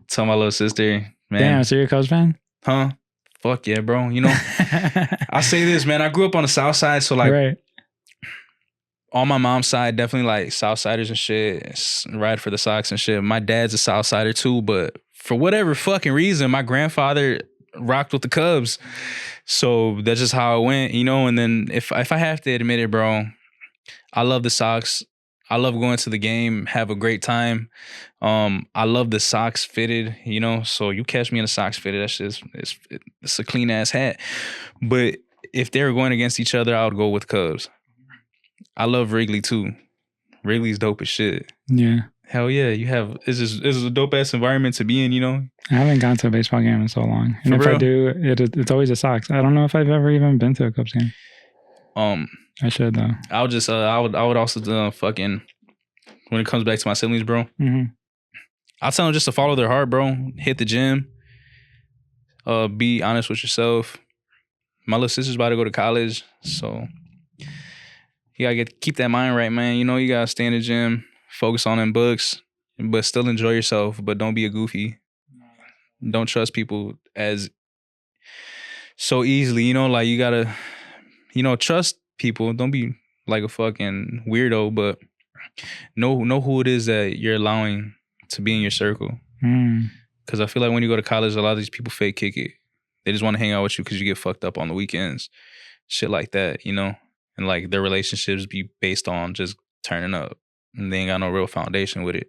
Tell my little sister, man. Damn, so you're a Cubs fan? Huh? Fuck yeah, bro. You know, I say this, man. I grew up on the South Side, so like on my mom's side, definitely like Southsiders and shit. Ride for the Sox and shit. My dad's a Southsider too, but for whatever fucking reason, my grandfather rocked with the Cubs. So that's just how it went, you know. And then if I have to admit it, bro, I love the Sox. I love going to the game, have a great time. I love the Sox fitted, you know. So you catch me in a Sox fitted, that's just it's a clean ass hat. But if they were going against each other, I would go with Cubs. I love Wrigley too. Wrigley's dope as shit. Yeah. Hell yeah, you have. This is a dope ass environment to be in, you know. I haven't gone to a baseball game in so long, and if I do, it's always a Sox. I don't know if I've ever even been to a Cubs game. I should though. I would also fucking, when it comes back to my siblings, bro. I'll tell them just to follow their heart, bro. Hit the gym. Be honest with yourself. My little sister's about to go to college, so you gotta keep that mind right, man. You know, you gotta stay in the gym, focus on them books, but still enjoy yourself. But don't be a goofy. Don't trust people as so easily. You know, like you gotta, you know, trust people. Don't be like a fucking weirdo, but know who it is that you're allowing to be in your circle. Because I feel like when you go to college, a lot of these people fake kick it. They just want to hang out with you because you get fucked up on the weekends. Shit like that, you know? And like their relationships be based on just turning up. And they ain't got no real foundation with it.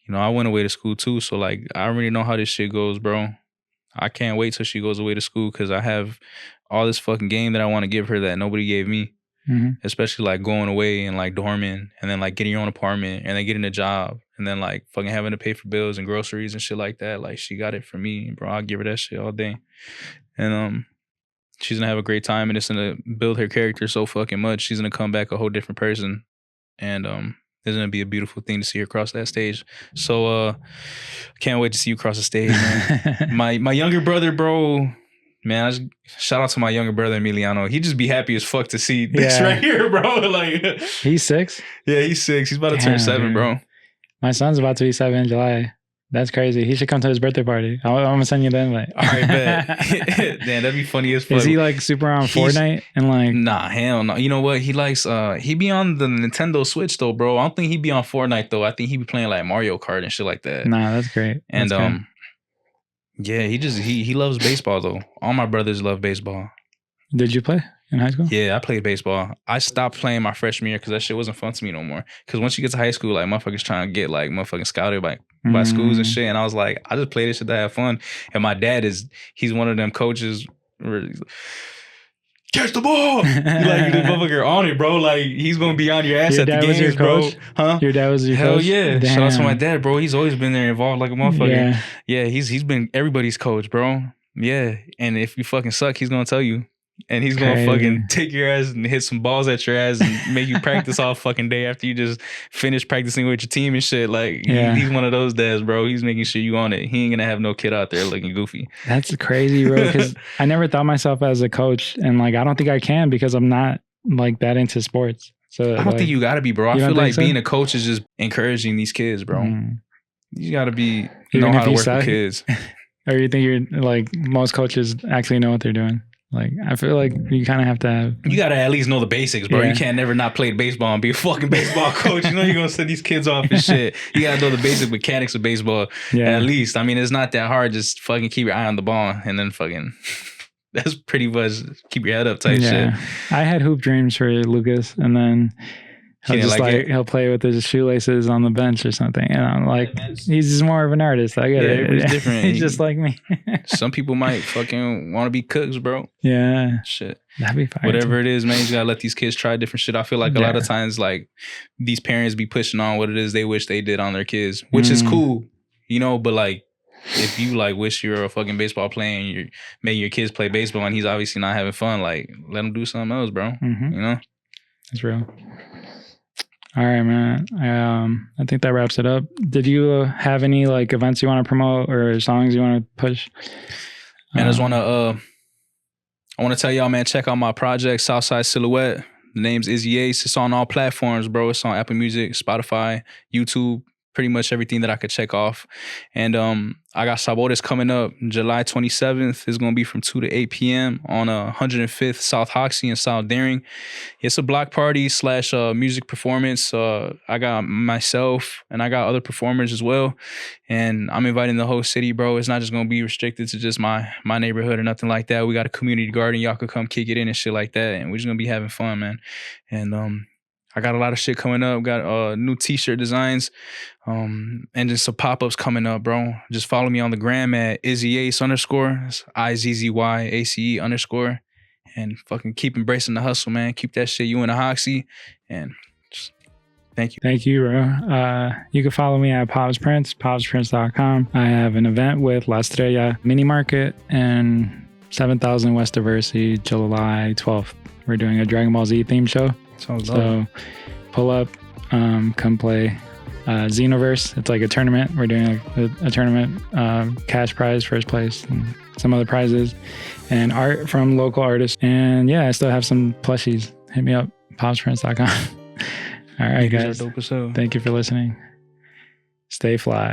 You know, I went away to school too. So like, I already know how this shit goes, bro. I can't wait till she goes away to school because I have all this fucking game that I want to give her that nobody gave me. Especially like going away and like dorming and then like getting your own apartment and then getting a job and then like fucking having to pay for bills and groceries and shit like that. Like she got it for me, bro. I'll give her that shit all day. And she's gonna have a great time and it's gonna build her character so fucking much. She's gonna come back a whole different person. And it's gonna be a beautiful thing to see her cross that stage. So can't wait to see you cross the stage, man. My younger brother, bro, Man, shout out to my younger brother Emiliano. He just be happy as fuck to see this right here, bro. Like he's 6. Yeah, he's 6. He's about to turn 7, dude. bro. My son's about to be 7 in July. That's crazy. He should come to his birthday party. I'm gonna send you the invite. All right, bet. Damn, that'd be funny as fuck. Is he like super on Fortnite and like? Nah, hell no. You know what? He likes. He be on the Nintendo Switch though, bro. I don't think he be on Fortnite though. I think he be playing like Mario Kart and shit like that. Nah, that's great. And that's great. yeah, he loves baseball though. All my brothers love baseball. Did you play in high school? Yeah, I played baseball. I stopped playing my freshman year because that shit wasn't fun to me no more. Because once you get to high school, like motherfuckers trying to get like motherfucking scouted by schools and shit. And I was like, I just play this shit to have fun. And my dad he's one of them coaches where he's like, catch the ball. Like the motherfucker on it, bro. Like he's gonna be on your ass at the games, bro. Huh? Your dad was your Hell coach? yeah. Damn. Shout out to my dad, bro. He's always been there involved like a motherfucker. Yeah, he's been everybody's coach, bro. Yeah. And if you fucking suck, he's gonna tell you. And he's gonna fucking take your ass and hit some balls at your ass and make you practice all fucking day after you just finish practicing with your team and shit. Like he's one of those dads, bro. He's making sure you on it. He ain't gonna have no kid out there looking goofy. That's crazy, bro. Because I never thought myself as a coach, and like I don't think I can because I'm not like that into sports. So I don't think you gotta be, bro. I feel like being a coach is just encouraging these kids, bro. You gotta know how to work with kids. Or you think you're like most coaches actually know what they're doing? Like, I feel like you kind of have to have... You got to at least know the basics, bro. Yeah. You can't never not play baseball and be a fucking baseball coach. You know you're going to send these kids off and shit. You got to know the basic mechanics of baseball at least. I mean, it's not that hard. Just fucking keep your eye on the ball and then fucking... That's pretty much keep your head up type shit. I had hoop dreams for Lucas, and then... He'll play with his shoelaces on the bench or something. And I'm like, he's just more of an artist. I get it. He's different. He's just like me. Some people might fucking want to be cooks, bro. Yeah. Shit. That'd be fine. Whatever it is, man, you just gotta let these kids try different shit. I feel like a lot of times, like, these parents be pushing on what it is they wish they did on their kids, which is cool, you know, but like, if you like wish you were a fucking baseball player and you're making your kids play baseball and he's obviously not having fun, like, let him do something else, bro. You know? That's real. All right, man. I think that wraps it up. Did you have any like events you want to promote or songs you want to push? Man, I just want to tell y'all, man, check out my project, Southside Silhouette. The name's Izzy Ace. It's on all platforms, bro. It's on Apple Music, Spotify, YouTube, pretty much everything that I could check off. And I got Sabores coming up July 27th. It's going to be from 2 to 8 p.m. on 105th South Hoxie and South Daring. It's a block party / music performance. I got myself and I got other performers as well. And I'm inviting the whole city, bro. It's not just going to be restricted to just my neighborhood or nothing like that. We got a community garden. Y'all could come kick it in and shit like that. And we're just going to be having fun, man. And I got a lot of shit coming up. Got new t-shirt designs and just some pop-ups coming up, bro. Just follow me on the gram at IzzyAce_. It's IZZYACE_. And fucking keep embracing the hustle, man. Keep that shit you in a Hoxie. And just thank you. Thank you, bro. You can follow me at PopsPrince, popsprince.com. I have an event with La Estrella Mini Market and 7000 West Diversey, July 12th. We're doing a Dragon Ball Z theme show. So pull up, come play Xenoverse. It's like a tournament. We're doing a tournament, cash prize, first place, and some other prizes, and art from local artists. And yeah, I still have some plushies. Hit me up, popsprince.com. All right, guys. Thank you for listening. Stay fly.